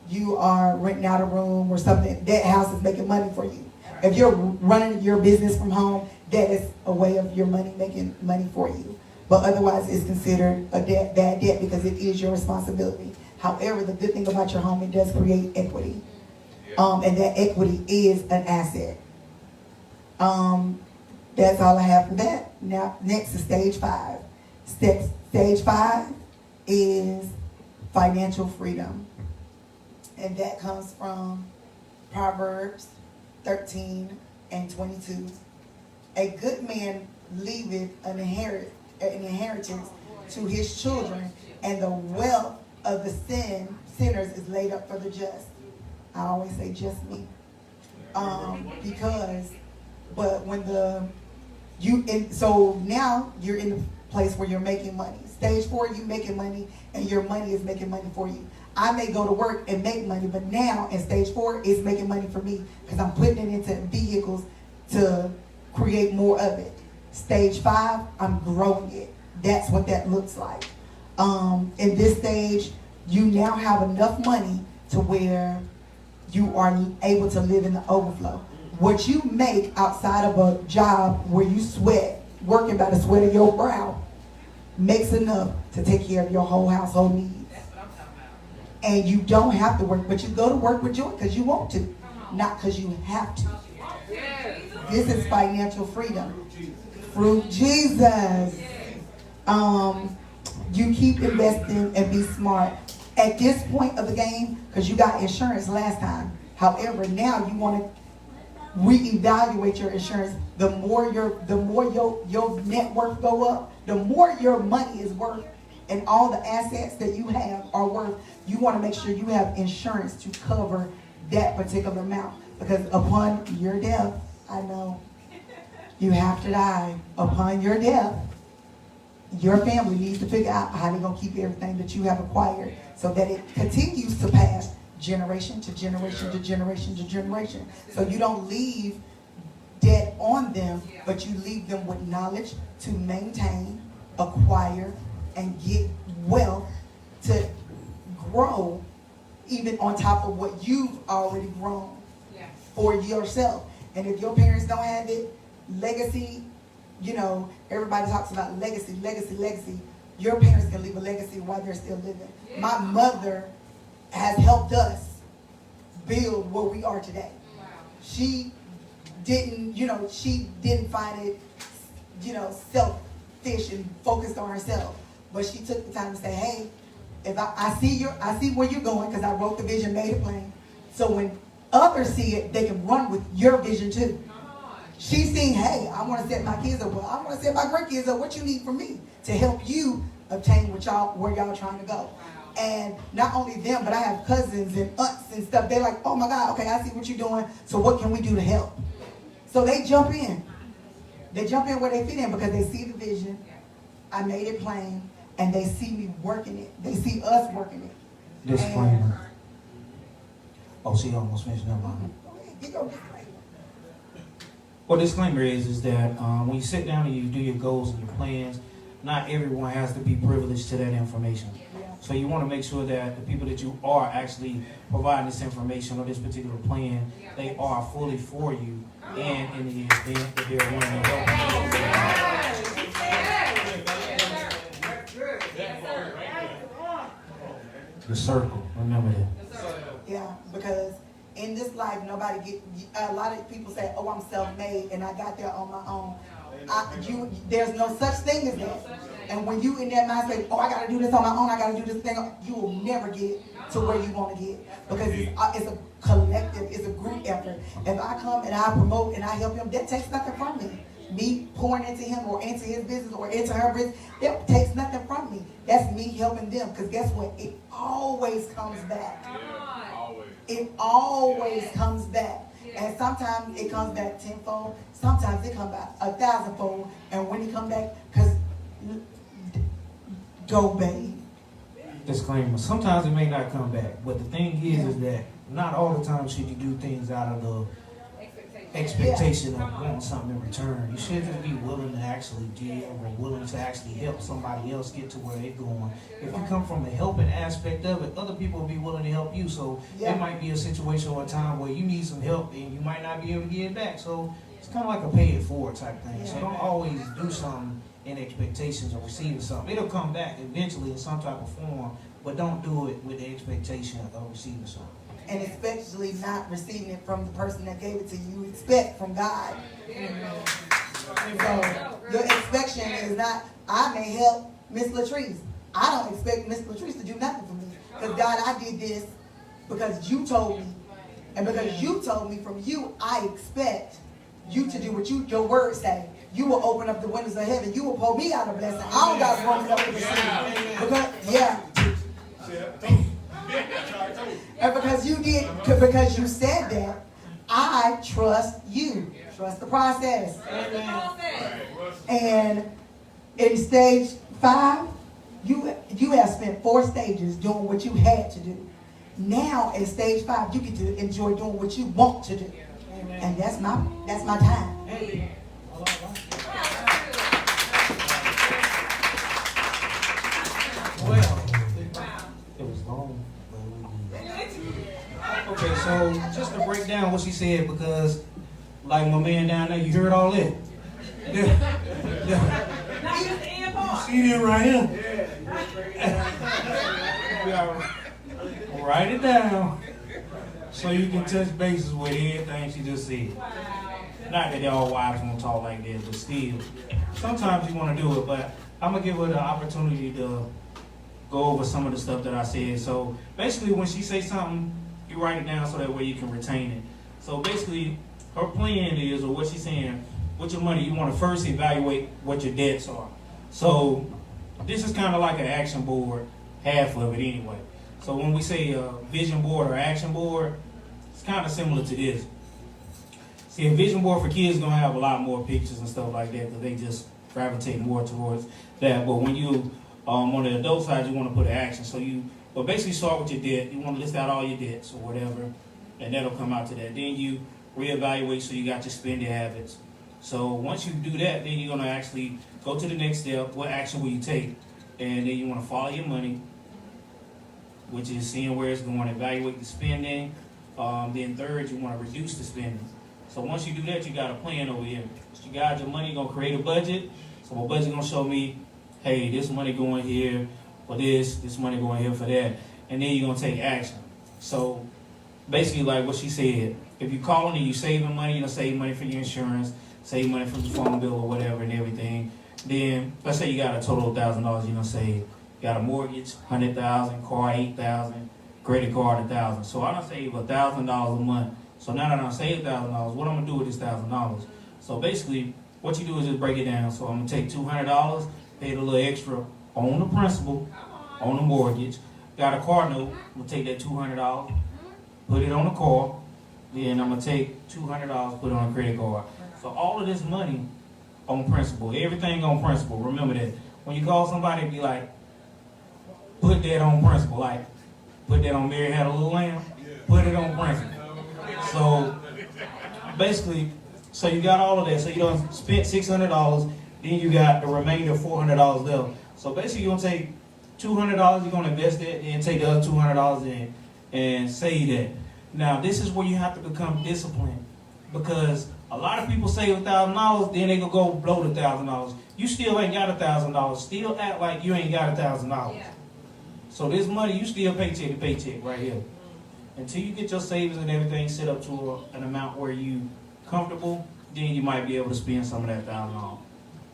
you are renting out a room or something. That house is making money for you. If you're running your business from home, that is a way of your money making money for you. But otherwise, it's considered a bad debt because it is your responsibility. However, the good thing about your home, it does create equity. And that equity is an asset. That's all I have for that. Now, next is stage 5. Stage 5 is financial freedom. And that comes from Proverbs 13 and 22. A good man leaveth an inheritance to his children, and the wealth of the sinners is laid up for the just. I always say just me. But when so now you're in the place where you're making money. Stage 4, you making money, and your money is making money for you. I may go to work and make money, but now in stage 4, it's making money for me because I'm putting it into vehicles to create more of it. Stage 5, I'm growing it. That's what that looks like. In this stage, you now have enough money to where you are able to live in the overflow. What you make outside of a job where you sweat, working by the sweat of your brow, makes enough to take care of your whole household needs. And you don't have to work, but you go to work with joy because you want to, not because you have to. This is financial freedom. Through Jesus. You keep investing and be smart. At this point of the game, because you got insurance last time. However, now you want to reevaluate your insurance. The more your net worth go up, the more your money is worth, and all the assets that you have are worth. You want to make sure you have insurance to cover that particular amount. Because upon your death, I know you have to die. Upon your death, your family needs to figure out how they're going to keep everything that you have acquired so that it continues to pass generation to generation to generation to generation. So you don't leave debt on them, but you leave them with knowledge to maintain, acquire, and get wealth to grow even on top of what you've already grown for yourself. And if your parents don't have it, legacy, everybody talks about legacy. Your parents can leave a legacy while they're still living. My mother has helped us build where we are today. She didn't find it, selfish and focused on herself. But she took the time to say, hey, If I see where you're going, because I wrote the vision, made it plain. So when others see it, they can run with your vision too. She's saying, hey, I want to set my kids up. Well, I want to set my grandkids up. What you need from me to help you obtain where y'all trying to go? And not only them, but I have cousins and aunts and stuff. They're like, oh my God, okay, I see what you're doing. So what can we do to help? So they jump in. They jump in where they fit in because they see the vision. I made it plain. And they see me working it. They see us working it. Disclaimer. Oh, she almost finished that line. Get your disclaimer. Well, disclaimer is that when you sit down and you do your goals and your plans, not everyone has to be privileged to that information. So you want to make sure that the people that you are actually providing this information or this particular plan, they are fully for you, and in the event that they're wanting to help you. The circle, remember that. Yeah, because in this life, a lot of people say, oh, I'm self-made and I got there on my own. There's no such thing as that. And when you in that mindset, oh, I got to do this on my own, I got to do this thing, you will never get to where you want to get. Because it's a collective, it's a group effort. If I come and I promote and I help him, that takes nothing from me. Me pouring into him or into his business or into her business, that takes nothing from me. That's me helping them. Because guess what? It always comes back. It always comes back. And sometimes it comes back tenfold. Sometimes it comes back 1,000-fold. And when it comes back, because go, babe. Disclaimer. Sometimes it may not come back. But the thing is that not all the time should you do things out of the expectation of wanting something in return. You should just be willing to actually give or willing to actually help somebody else get to where they're going. If you come from the helping aspect of it, other people will be willing to help you. So there might be a situation or a time where you need some help and you might not be able to get it back. So it's kind of like a pay it forward type thing. So don't always do something in expectations of receiving something. It'll come back eventually in some type of form, but don't do it with the expectation of receiving something. And especially not receiving it from the person that gave it to you. Expect from God. So your expectation is not, I may help Miss Latrice. I don't expect Miss Latrice to do nothing for me. Because God, I did this because you told me. And because you told me from you, I expect you to do what your words say. You will open up the windows of heaven. You will pour me out a blessing. I don't got to run it up to the sea. And because you said that, I trust you. Trust the process. And in stage 5, you have spent 4 stages doing what you had to do. Now in stage 5, you get to enjoy doing what you want to do. And that's my time. It was long. Okay, so just to break down what she said, because like my man down there, you heard all that. You see it right here. Write it down so you can touch bases with everything she just said. Not that all wives won't talk like that, but still, sometimes you want to do it. But I'm gonna give her the opportunity to go over some of the stuff that I said. So basically, when she says something, you write it down so that way you can retain it. So basically, her plan is, or what she's saying, with your money, you want to first evaluate what your debts are. So this is kind of like an action board, half of it anyway. So when we say a vision board or action board, it's kind of similar to this. See, a vision board for kids is going to have a lot more pictures and stuff like that, because they just gravitate more towards that. But when you, on the adult side, you want to put an action. So you, but basically start with your debt. You want to list out all your debts or whatever, and that'll come out to that. Then you reevaluate, so you got your spending habits. So once you do that, then you're going to actually go to the next step. What action will you take? And then you want to follow your money, which is seeing where it's going, evaluate the spending. Then third, you want to reduce the spending. So once you do that, you got a plan over here. So you got your money, you're going to create a budget. So my budget's going to show me, hey, this money going here for this money going here for that. And then you're going to take action. So basically, like what she said, if you're calling and you're saving money, you're going to save money for your insurance, save money from the phone bill or whatever and everything. Then let's say you got a total of $1,000 you're going to save. got a mortgage, 100,000, car 8,000, credit card 1,000. So I done save $1,000 a month. So now that I saved $1,000, what I'm gonna do with this $1,000? So basically, what you do is just break it down. So I'm gonna take $200, pay a little extra on the principal, on the mortgage. Got a car note, I'm gonna take that $200, put it on the car. Then I'm gonna take $200, put it on a credit card. So all of this money on principal, everything on principal. Remember that. When you call somebody, be like, put that on principal. Like, put that on Mary Had a Little Lamb. Put it on principal. So basically, so you got all of that. So you done spent $600. Then you got the remainder $400 left. So basically, you're gonna take $200. You're gonna invest that, and take the other $200 in and save that. Now, this is where you have to become disciplined, because a lot of people save $1,000, then they go blow the $1,000. You still ain't got $1,000. Still act like you ain't got $1,000. Yeah. So this money, you still paycheck to paycheck right here. Until you get your savings and everything set up to an amount where you comfortable, then you might be able to spend some of that $1,000.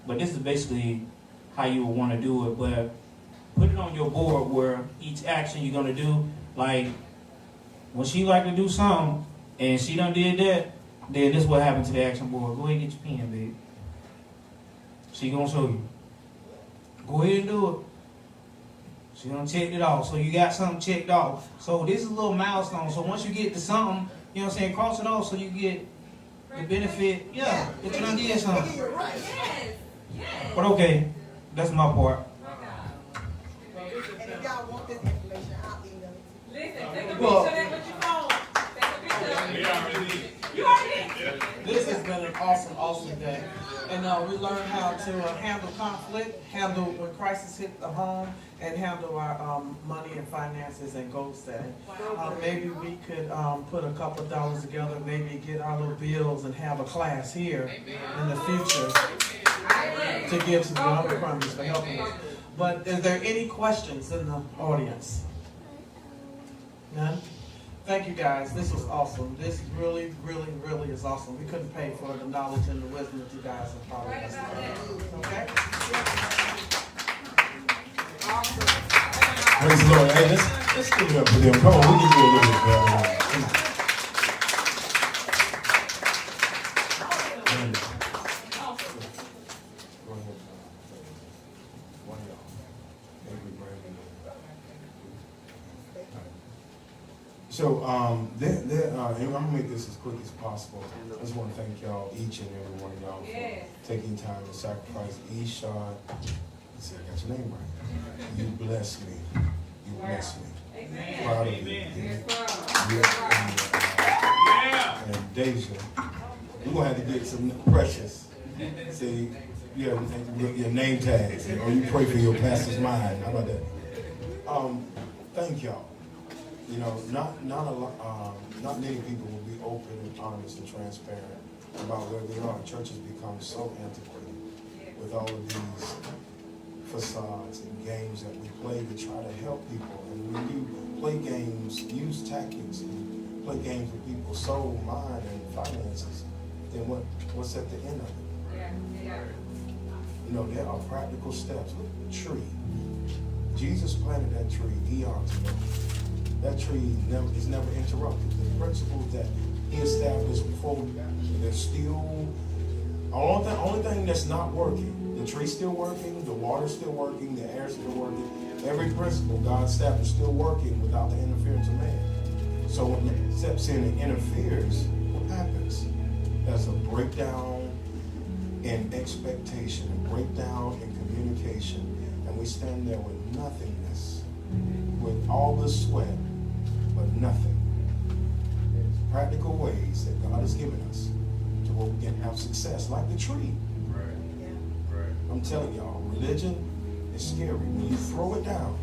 But this is basically how you would want to do it. But put it on your board where each action you're gonna do, like when she like to do something and she done did that, then this is what happened to the action board. Go ahead and get your pen, babe. She gonna show you. Go ahead and do it. She done checked it off. So you got something checked off. So this is a little milestone. So once you get to something, you know what I'm saying, cross it off so you get the benefit. Yeah, that you done did something. But okay, that's my part. And if y'all want this information, I'll email it. Listen, take a Well- picture of that with your phone. Take a picture of it. We already did. You already did. This has been an awesome day. And we learned how to handle conflict, handle when crisis hit the home, and handle our money and finances and goal setting. Maybe we could put a couple of dollars together, maybe get our little bills and have a class here in the future to give to the Abercrombies for helping us. But is there any questions in the audience? None? Thank you guys. This was awesome. This really is awesome. We couldn't pay for the knowledge and the wisdom that you guys have taught us. Okay? Praise the Lord. Hey, let's give it up for them. Come on, we can do a little bit better. Come on. So, and I'm gonna make this as quick as possible. I just want to thank y'all, each and every one of y'all, for taking time to sacrifice. Eshod, let's see, I got your name right. You bless me. You bless me. Amen. Proud of you. And Deja, we're gonna have to get some Precious. See, you have your name tags, or you pray for your pastor's mind. How about that? Thank y'all. You know, not many people will be open and honest and transparent about where they are. Church has become so antiquated with all of these facades and games that we play to try to help people. And when you play games, use tactics and play games with people's soul, mind, and finances, then what's at the end of it? You know, there are practical steps. Look at the tree. Jesus planted that tree eons ago. That tree is never interrupted. The principles that he established before, they're still, only thing that's not working, the tree's still working, the water's still working, the air's still working. Every principle God established is still working without the interference of man. So when man steps in and interferes, what happens? There's a breakdown in expectation, a breakdown in communication, and we stand there with nothingness, with all the sweat, but nothing. Practical ways that God has given us to where we can have success, like the tree. Right. I'm telling y'all, religion is scary. When you throw it down,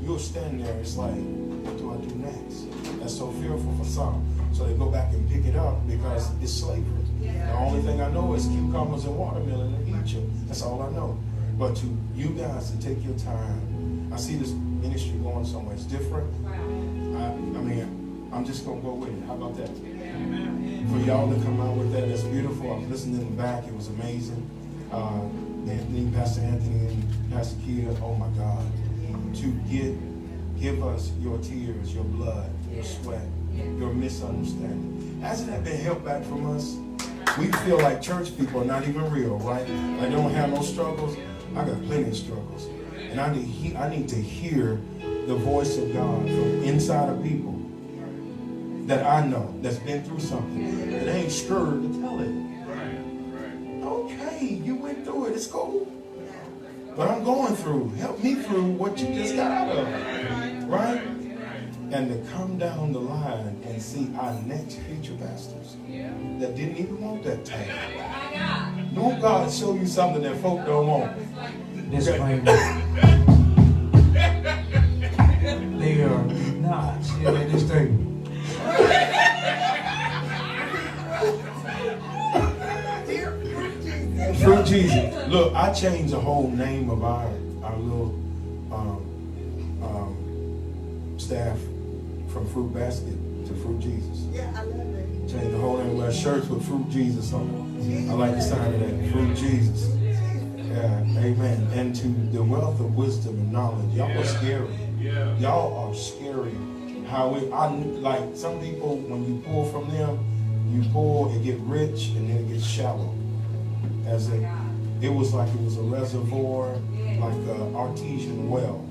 you'll stand there. It's like, what do I do next? That's so fearful for some. So they go back and pick it up because it's slavery. The only thing I know is cucumbers and watermelon in Egypt. That's all I know. But to you guys to take your time, I see this ministry going somewhere. It's different. I mean, I'm just going to go with it. How about that? For y'all to come out with that, that's beautiful. I was listening in the back. It was amazing. Anthony, Pastor Anthony and Pastor Kia, oh my God, to give us your tears, your blood, your sweat, your misunderstanding. Hasn't that been held back from us? We feel like church people are not even real, right? Like they don't have no struggles. I got plenty of struggles. And I need to hear the voice of God from inside of people that I know that's been through something. And they ain't scared to tell it. Okay, you went through it. It's cool. But I'm going through. Help me through what you just got out of. Right? And to come down the line and see our next future pastors that didn't even want that title. Don't God show you something that folk don't want? Disclaimer. They are not. Yeah, this thing. Fruit Jesus. Look, I changed the whole name of our little staff from Fruit Basket to Fruit Jesus. Yeah, I love it. Changed the whole name. Wear shirts with Fruit Jesus on it. I like the sign of that. Fruit Jesus. Yeah, amen. And to the wealth of wisdom and knowledge. Y'all are scary. Y'all are scary. Like some people, when you pull from them, you pull, it get rich and then it gets shallow. It was like it was a reservoir, like an artesian well.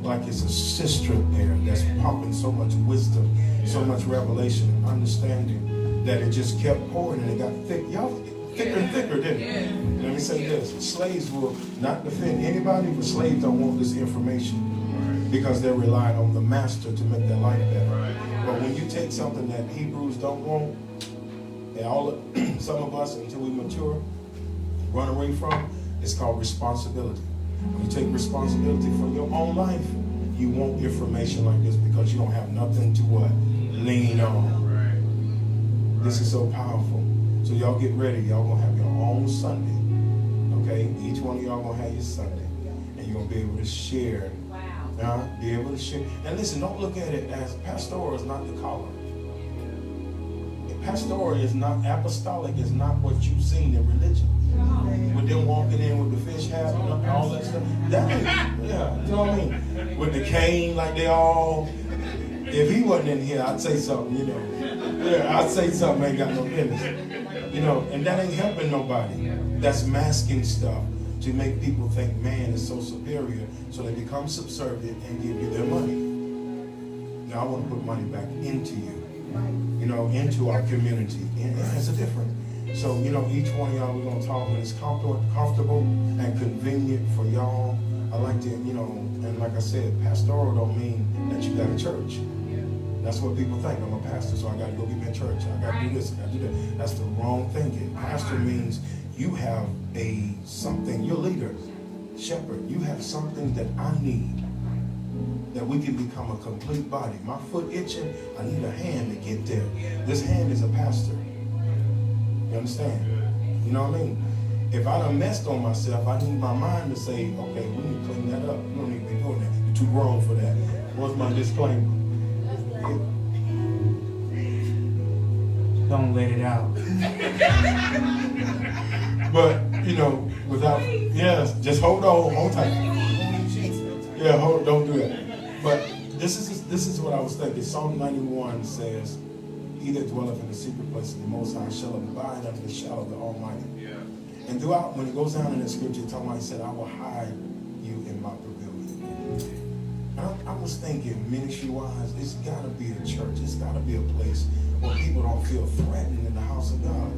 Like it's a cistern there that's pumping so much wisdom, so much revelation and understanding that it just kept pouring and it got thick. Y'all, thicker and thicker, didn't it? Let me say this. Slaves will not defend anybody, but slaves don't want this information because they're relying on the master to make their life better. But when you take something that Hebrews don't want, and some of us, until we mature, run away from, it's called responsibility. When you take responsibility for your own life, you want information like this because you don't have nothing to what? Lean on. This is so powerful. So y'all get ready. Y'all gonna have your own Sunday. Okay? Each one of y'all gonna have your Sunday. And you're gonna be able to share. Wow. Be able to share. And listen, don't look at it as pastoral is not the collar. Pastoral is not, apostolic is not what you've seen in religion. With them walking in with the fish hat and all that stuff. That ain't, yeah, you know what I mean? With the cane, like they all, if he wasn't in here, I'd say something, you know. Yeah, I'd say something ain't got no business. You know, and that ain't helping nobody. That's masking stuff to make people think man is so superior, so they become subservient and give you their money. Now I want to put money back into you. You know, into our community. And it's a difference. So, you know, each one of y'all, we're going to talk when it's comfortable and convenient for y'all. I like to, you know, and like I said, pastoral don't mean that you got a church. That's what people think. I'm a pastor, so I got to go get me a church. I got to do this, I got to do that. That's the wrong thinking. Pastor means you have something, you're leader, shepherd. You have something that I need, that we can become a complete body. My foot itching, I need a hand to get there. This hand is a pastor. You understand? You know what I mean? If I done messed on myself, I need my mind to say, okay, we need to clean that up. You don't need to be doing that. You're too grown for that. What's my disclaimer? Don't let it out. But, you know, without, yes, just hold on, hold tight. Yeah, don't do that. But this is what I was thinking. Psalm 91 says, he that dwelleth in the secret place of the Most High shall abide under the shadow of the Almighty. Yeah. And throughout, when it goes down in the scripture, it's talking about, he said, I will hide you in my pavilion. And I was thinking, ministry-wise, it's got to be a church. It's got to be a place where people don't feel threatened in the house of God.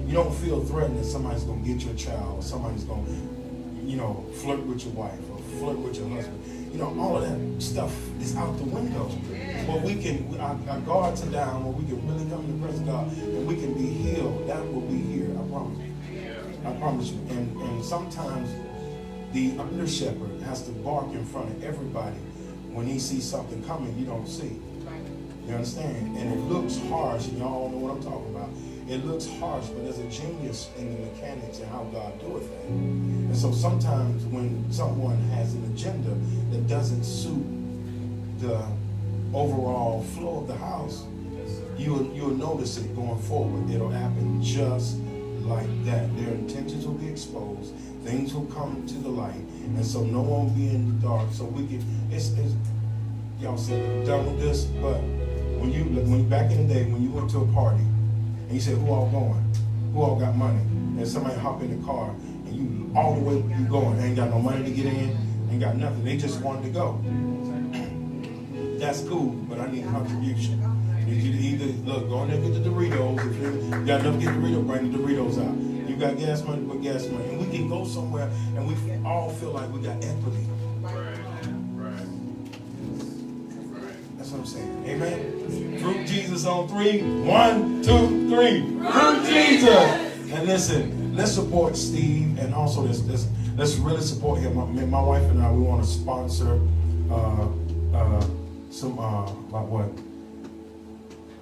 You don't feel threatened that somebody's going to get your child, or somebody's going to, you know, flirt with your wife, or flirt with your husband. You know, all of that stuff is out the window. Where we can, our guards are down, where we can really come to the presence of God, and we can be healed. That will be here, I promise you. I promise you. And sometimes the under shepherd has to bark in front of everybody when he sees something coming you don't see. You understand? And it looks harsh, and y'all know what I'm talking about. It looks harsh, but there's a genius in the mechanics and how God doeth that. And so sometimes when someone has an agenda that doesn't suit the overall flow of the house, you'll notice it going forward. It'll happen just like that. Their intentions will be exposed. Things will come to the light. And so no one will be in the dark. So we can, it's y'all said done with this, but when back in the day, when you went to a party and you said, who all going? Who all got money? And somebody hop in the car and you all the way you going, ain't got no money to get in, ain't got nothing. They just wanted to go. That's cool, but I need contribution. I need you to either, look, go in there and get the Doritos. If you got enough to get Doritos, bring the Doritos out. You got gas money, put gas money. And we can go somewhere and we all feel like we got equity. That's what I'm saying. Amen. Fruit Jesus on 3. 1, 2, 3. Fruit Jesus. And listen, let's support Steve, and also let's really support him. My wife and I, we want to sponsor some like what?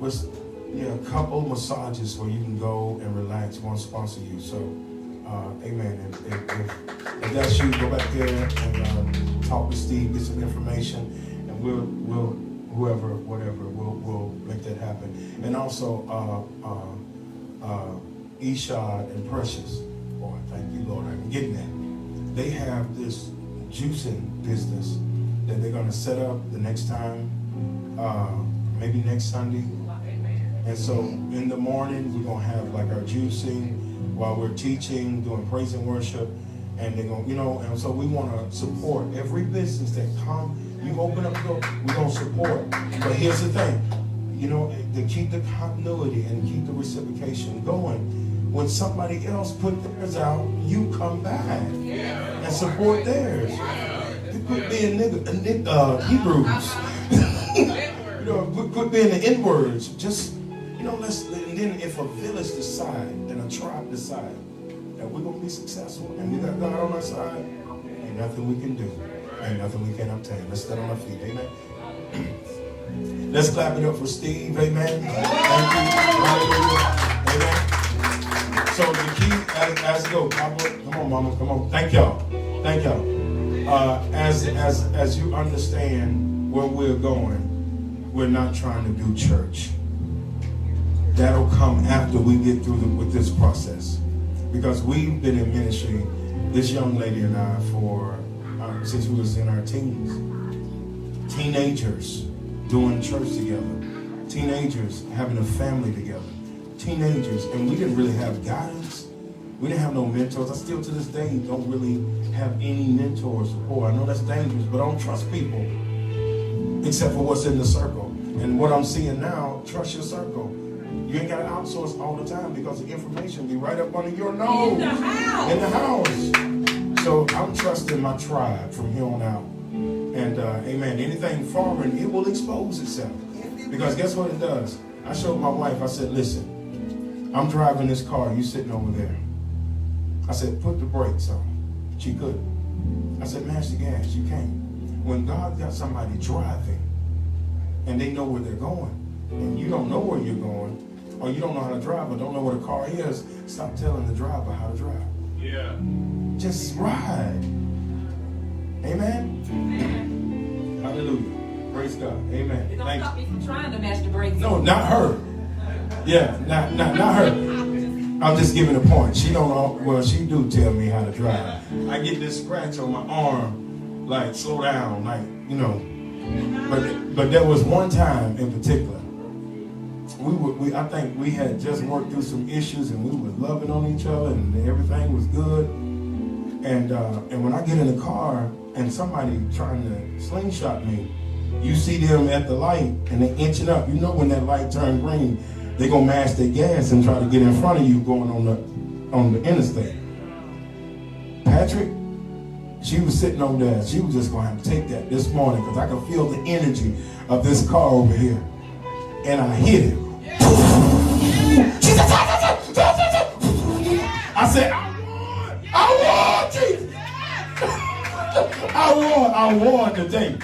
A couple massages where you can go and relax. We want to sponsor you. So, amen. If that's you, go back there and talk to Steve, get some information, and we'll make that happen. And also, Eshod and Precious. Boy, thank you, Lord. I'm getting that. They have this juicing business that they're going to set up the next time, maybe next Sunday. And so in the morning, we're going to have like our juicing while we're teaching, doing praise and worship. And they're going to, and so we want to support every business that come. You open up the door, we're going to support. But here's the thing, to keep the continuity and keep the reciprocation going. When somebody else put theirs out, you come back and support theirs. You quit being Hebrews. Quit being the N-words. Just, and then if a village decide and a tribe decide that we're going to be successful and we got God on our side, ain't nothing we can do. Ain't nothing we can obtain. Let's stand on our feet. Amen. Let's clap it up for Steve. Amen. Thank you. Hallelujah. Amen. So the key, as go, Papa, come on, Mama, come on. Thank y'all. Thank y'all. As you understand where we're going, we're not trying to do church. That'll come after we get through with this process, because we've been in ministry, this young lady and I, for since we was in our teens. Teenagers doing church together. Teenagers having a family together. Teenagers, and we didn't really have guidance. We didn't have no mentors. I still to this day don't really have any mentors. Oh, I know that's dangerous, but I don't trust people except for what's in the circle. And what I'm seeing now, trust your circle. You ain't got to outsource all the time, because the information be right up under your nose. In the house. In the house. So I'm trusting my tribe from here on out. And amen, anything foreign, it will expose itself. Because guess what it does? I showed my wife, I said, listen, I'm driving this car, you sitting over there. I said, put the brakes on. She couldn't. I said, mash the gas, you can't. When God got somebody driving and they know where they're going, and you don't know where you're going, or you don't know how to drive, or don't know what a car is, stop telling the driver how to drive. Yeah. Just ride. Amen? Amen. Hallelujah. Praise God. Amen. It don't stop me from trying to match the brakes. No, not her. Yeah, not her. I'm just giving a point. She don't know, well, she do tell me how to drive. I get this scratch on my arm, like, slow down, like, But there was one time in particular, I think we had just worked through some issues, and we were loving on each other, and everything was good. And when I get in the car and somebody trying to slingshot me, you see them at the light and they inching up. You know when that light turn green, they gonna mash their gas and try to get in front of you going on the interstate. Patrick, she was sitting over there. She was just going to have to take that this morning, because I could feel the energy of this car over here. And I hit it. I said, I won, Jesus. I won today.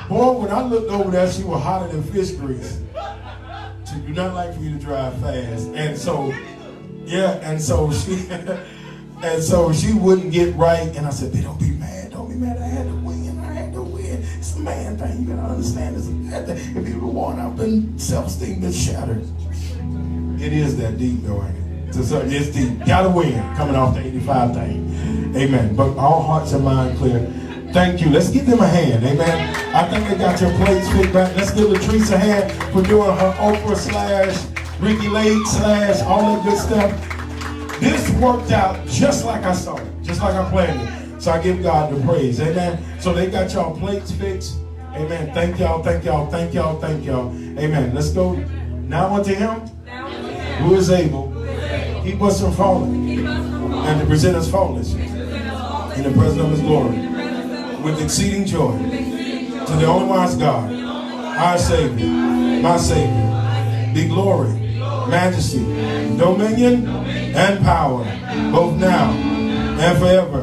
Boy, when I looked over there, she was hotter than fish grease. She do not like for you to drive fast. And so, yeah, and so she wouldn't get right. And I said, don't be mad. Don't be mad. I had to win. It's a man thing. You gotta understand, it's a man thing. If you were worn out, then self-esteem been shattered. It is that deep, though, ain't it? It's the gotta win coming off the 85 thing. Amen. But all hearts and minds clear. Thank you. Let's give them a hand. Amen. I think they got your plates fit back. Let's give Latrice a hand for doing her Oprah / Ricky Lake / all that good stuff. This worked out just like I saw it, just like I planned it. So I give God the praise. Amen. So they got y'all plates fixed. Amen. Thank y'all, thank y'all, thank y'all, thank y'all. Amen. Let's go now unto him who is able to keep us from falling and to present us faultless in the presence of his glory with exceeding joy. To the only wise God, our Savior, my Savior, be glory, majesty, dominion, and power, both now and forever.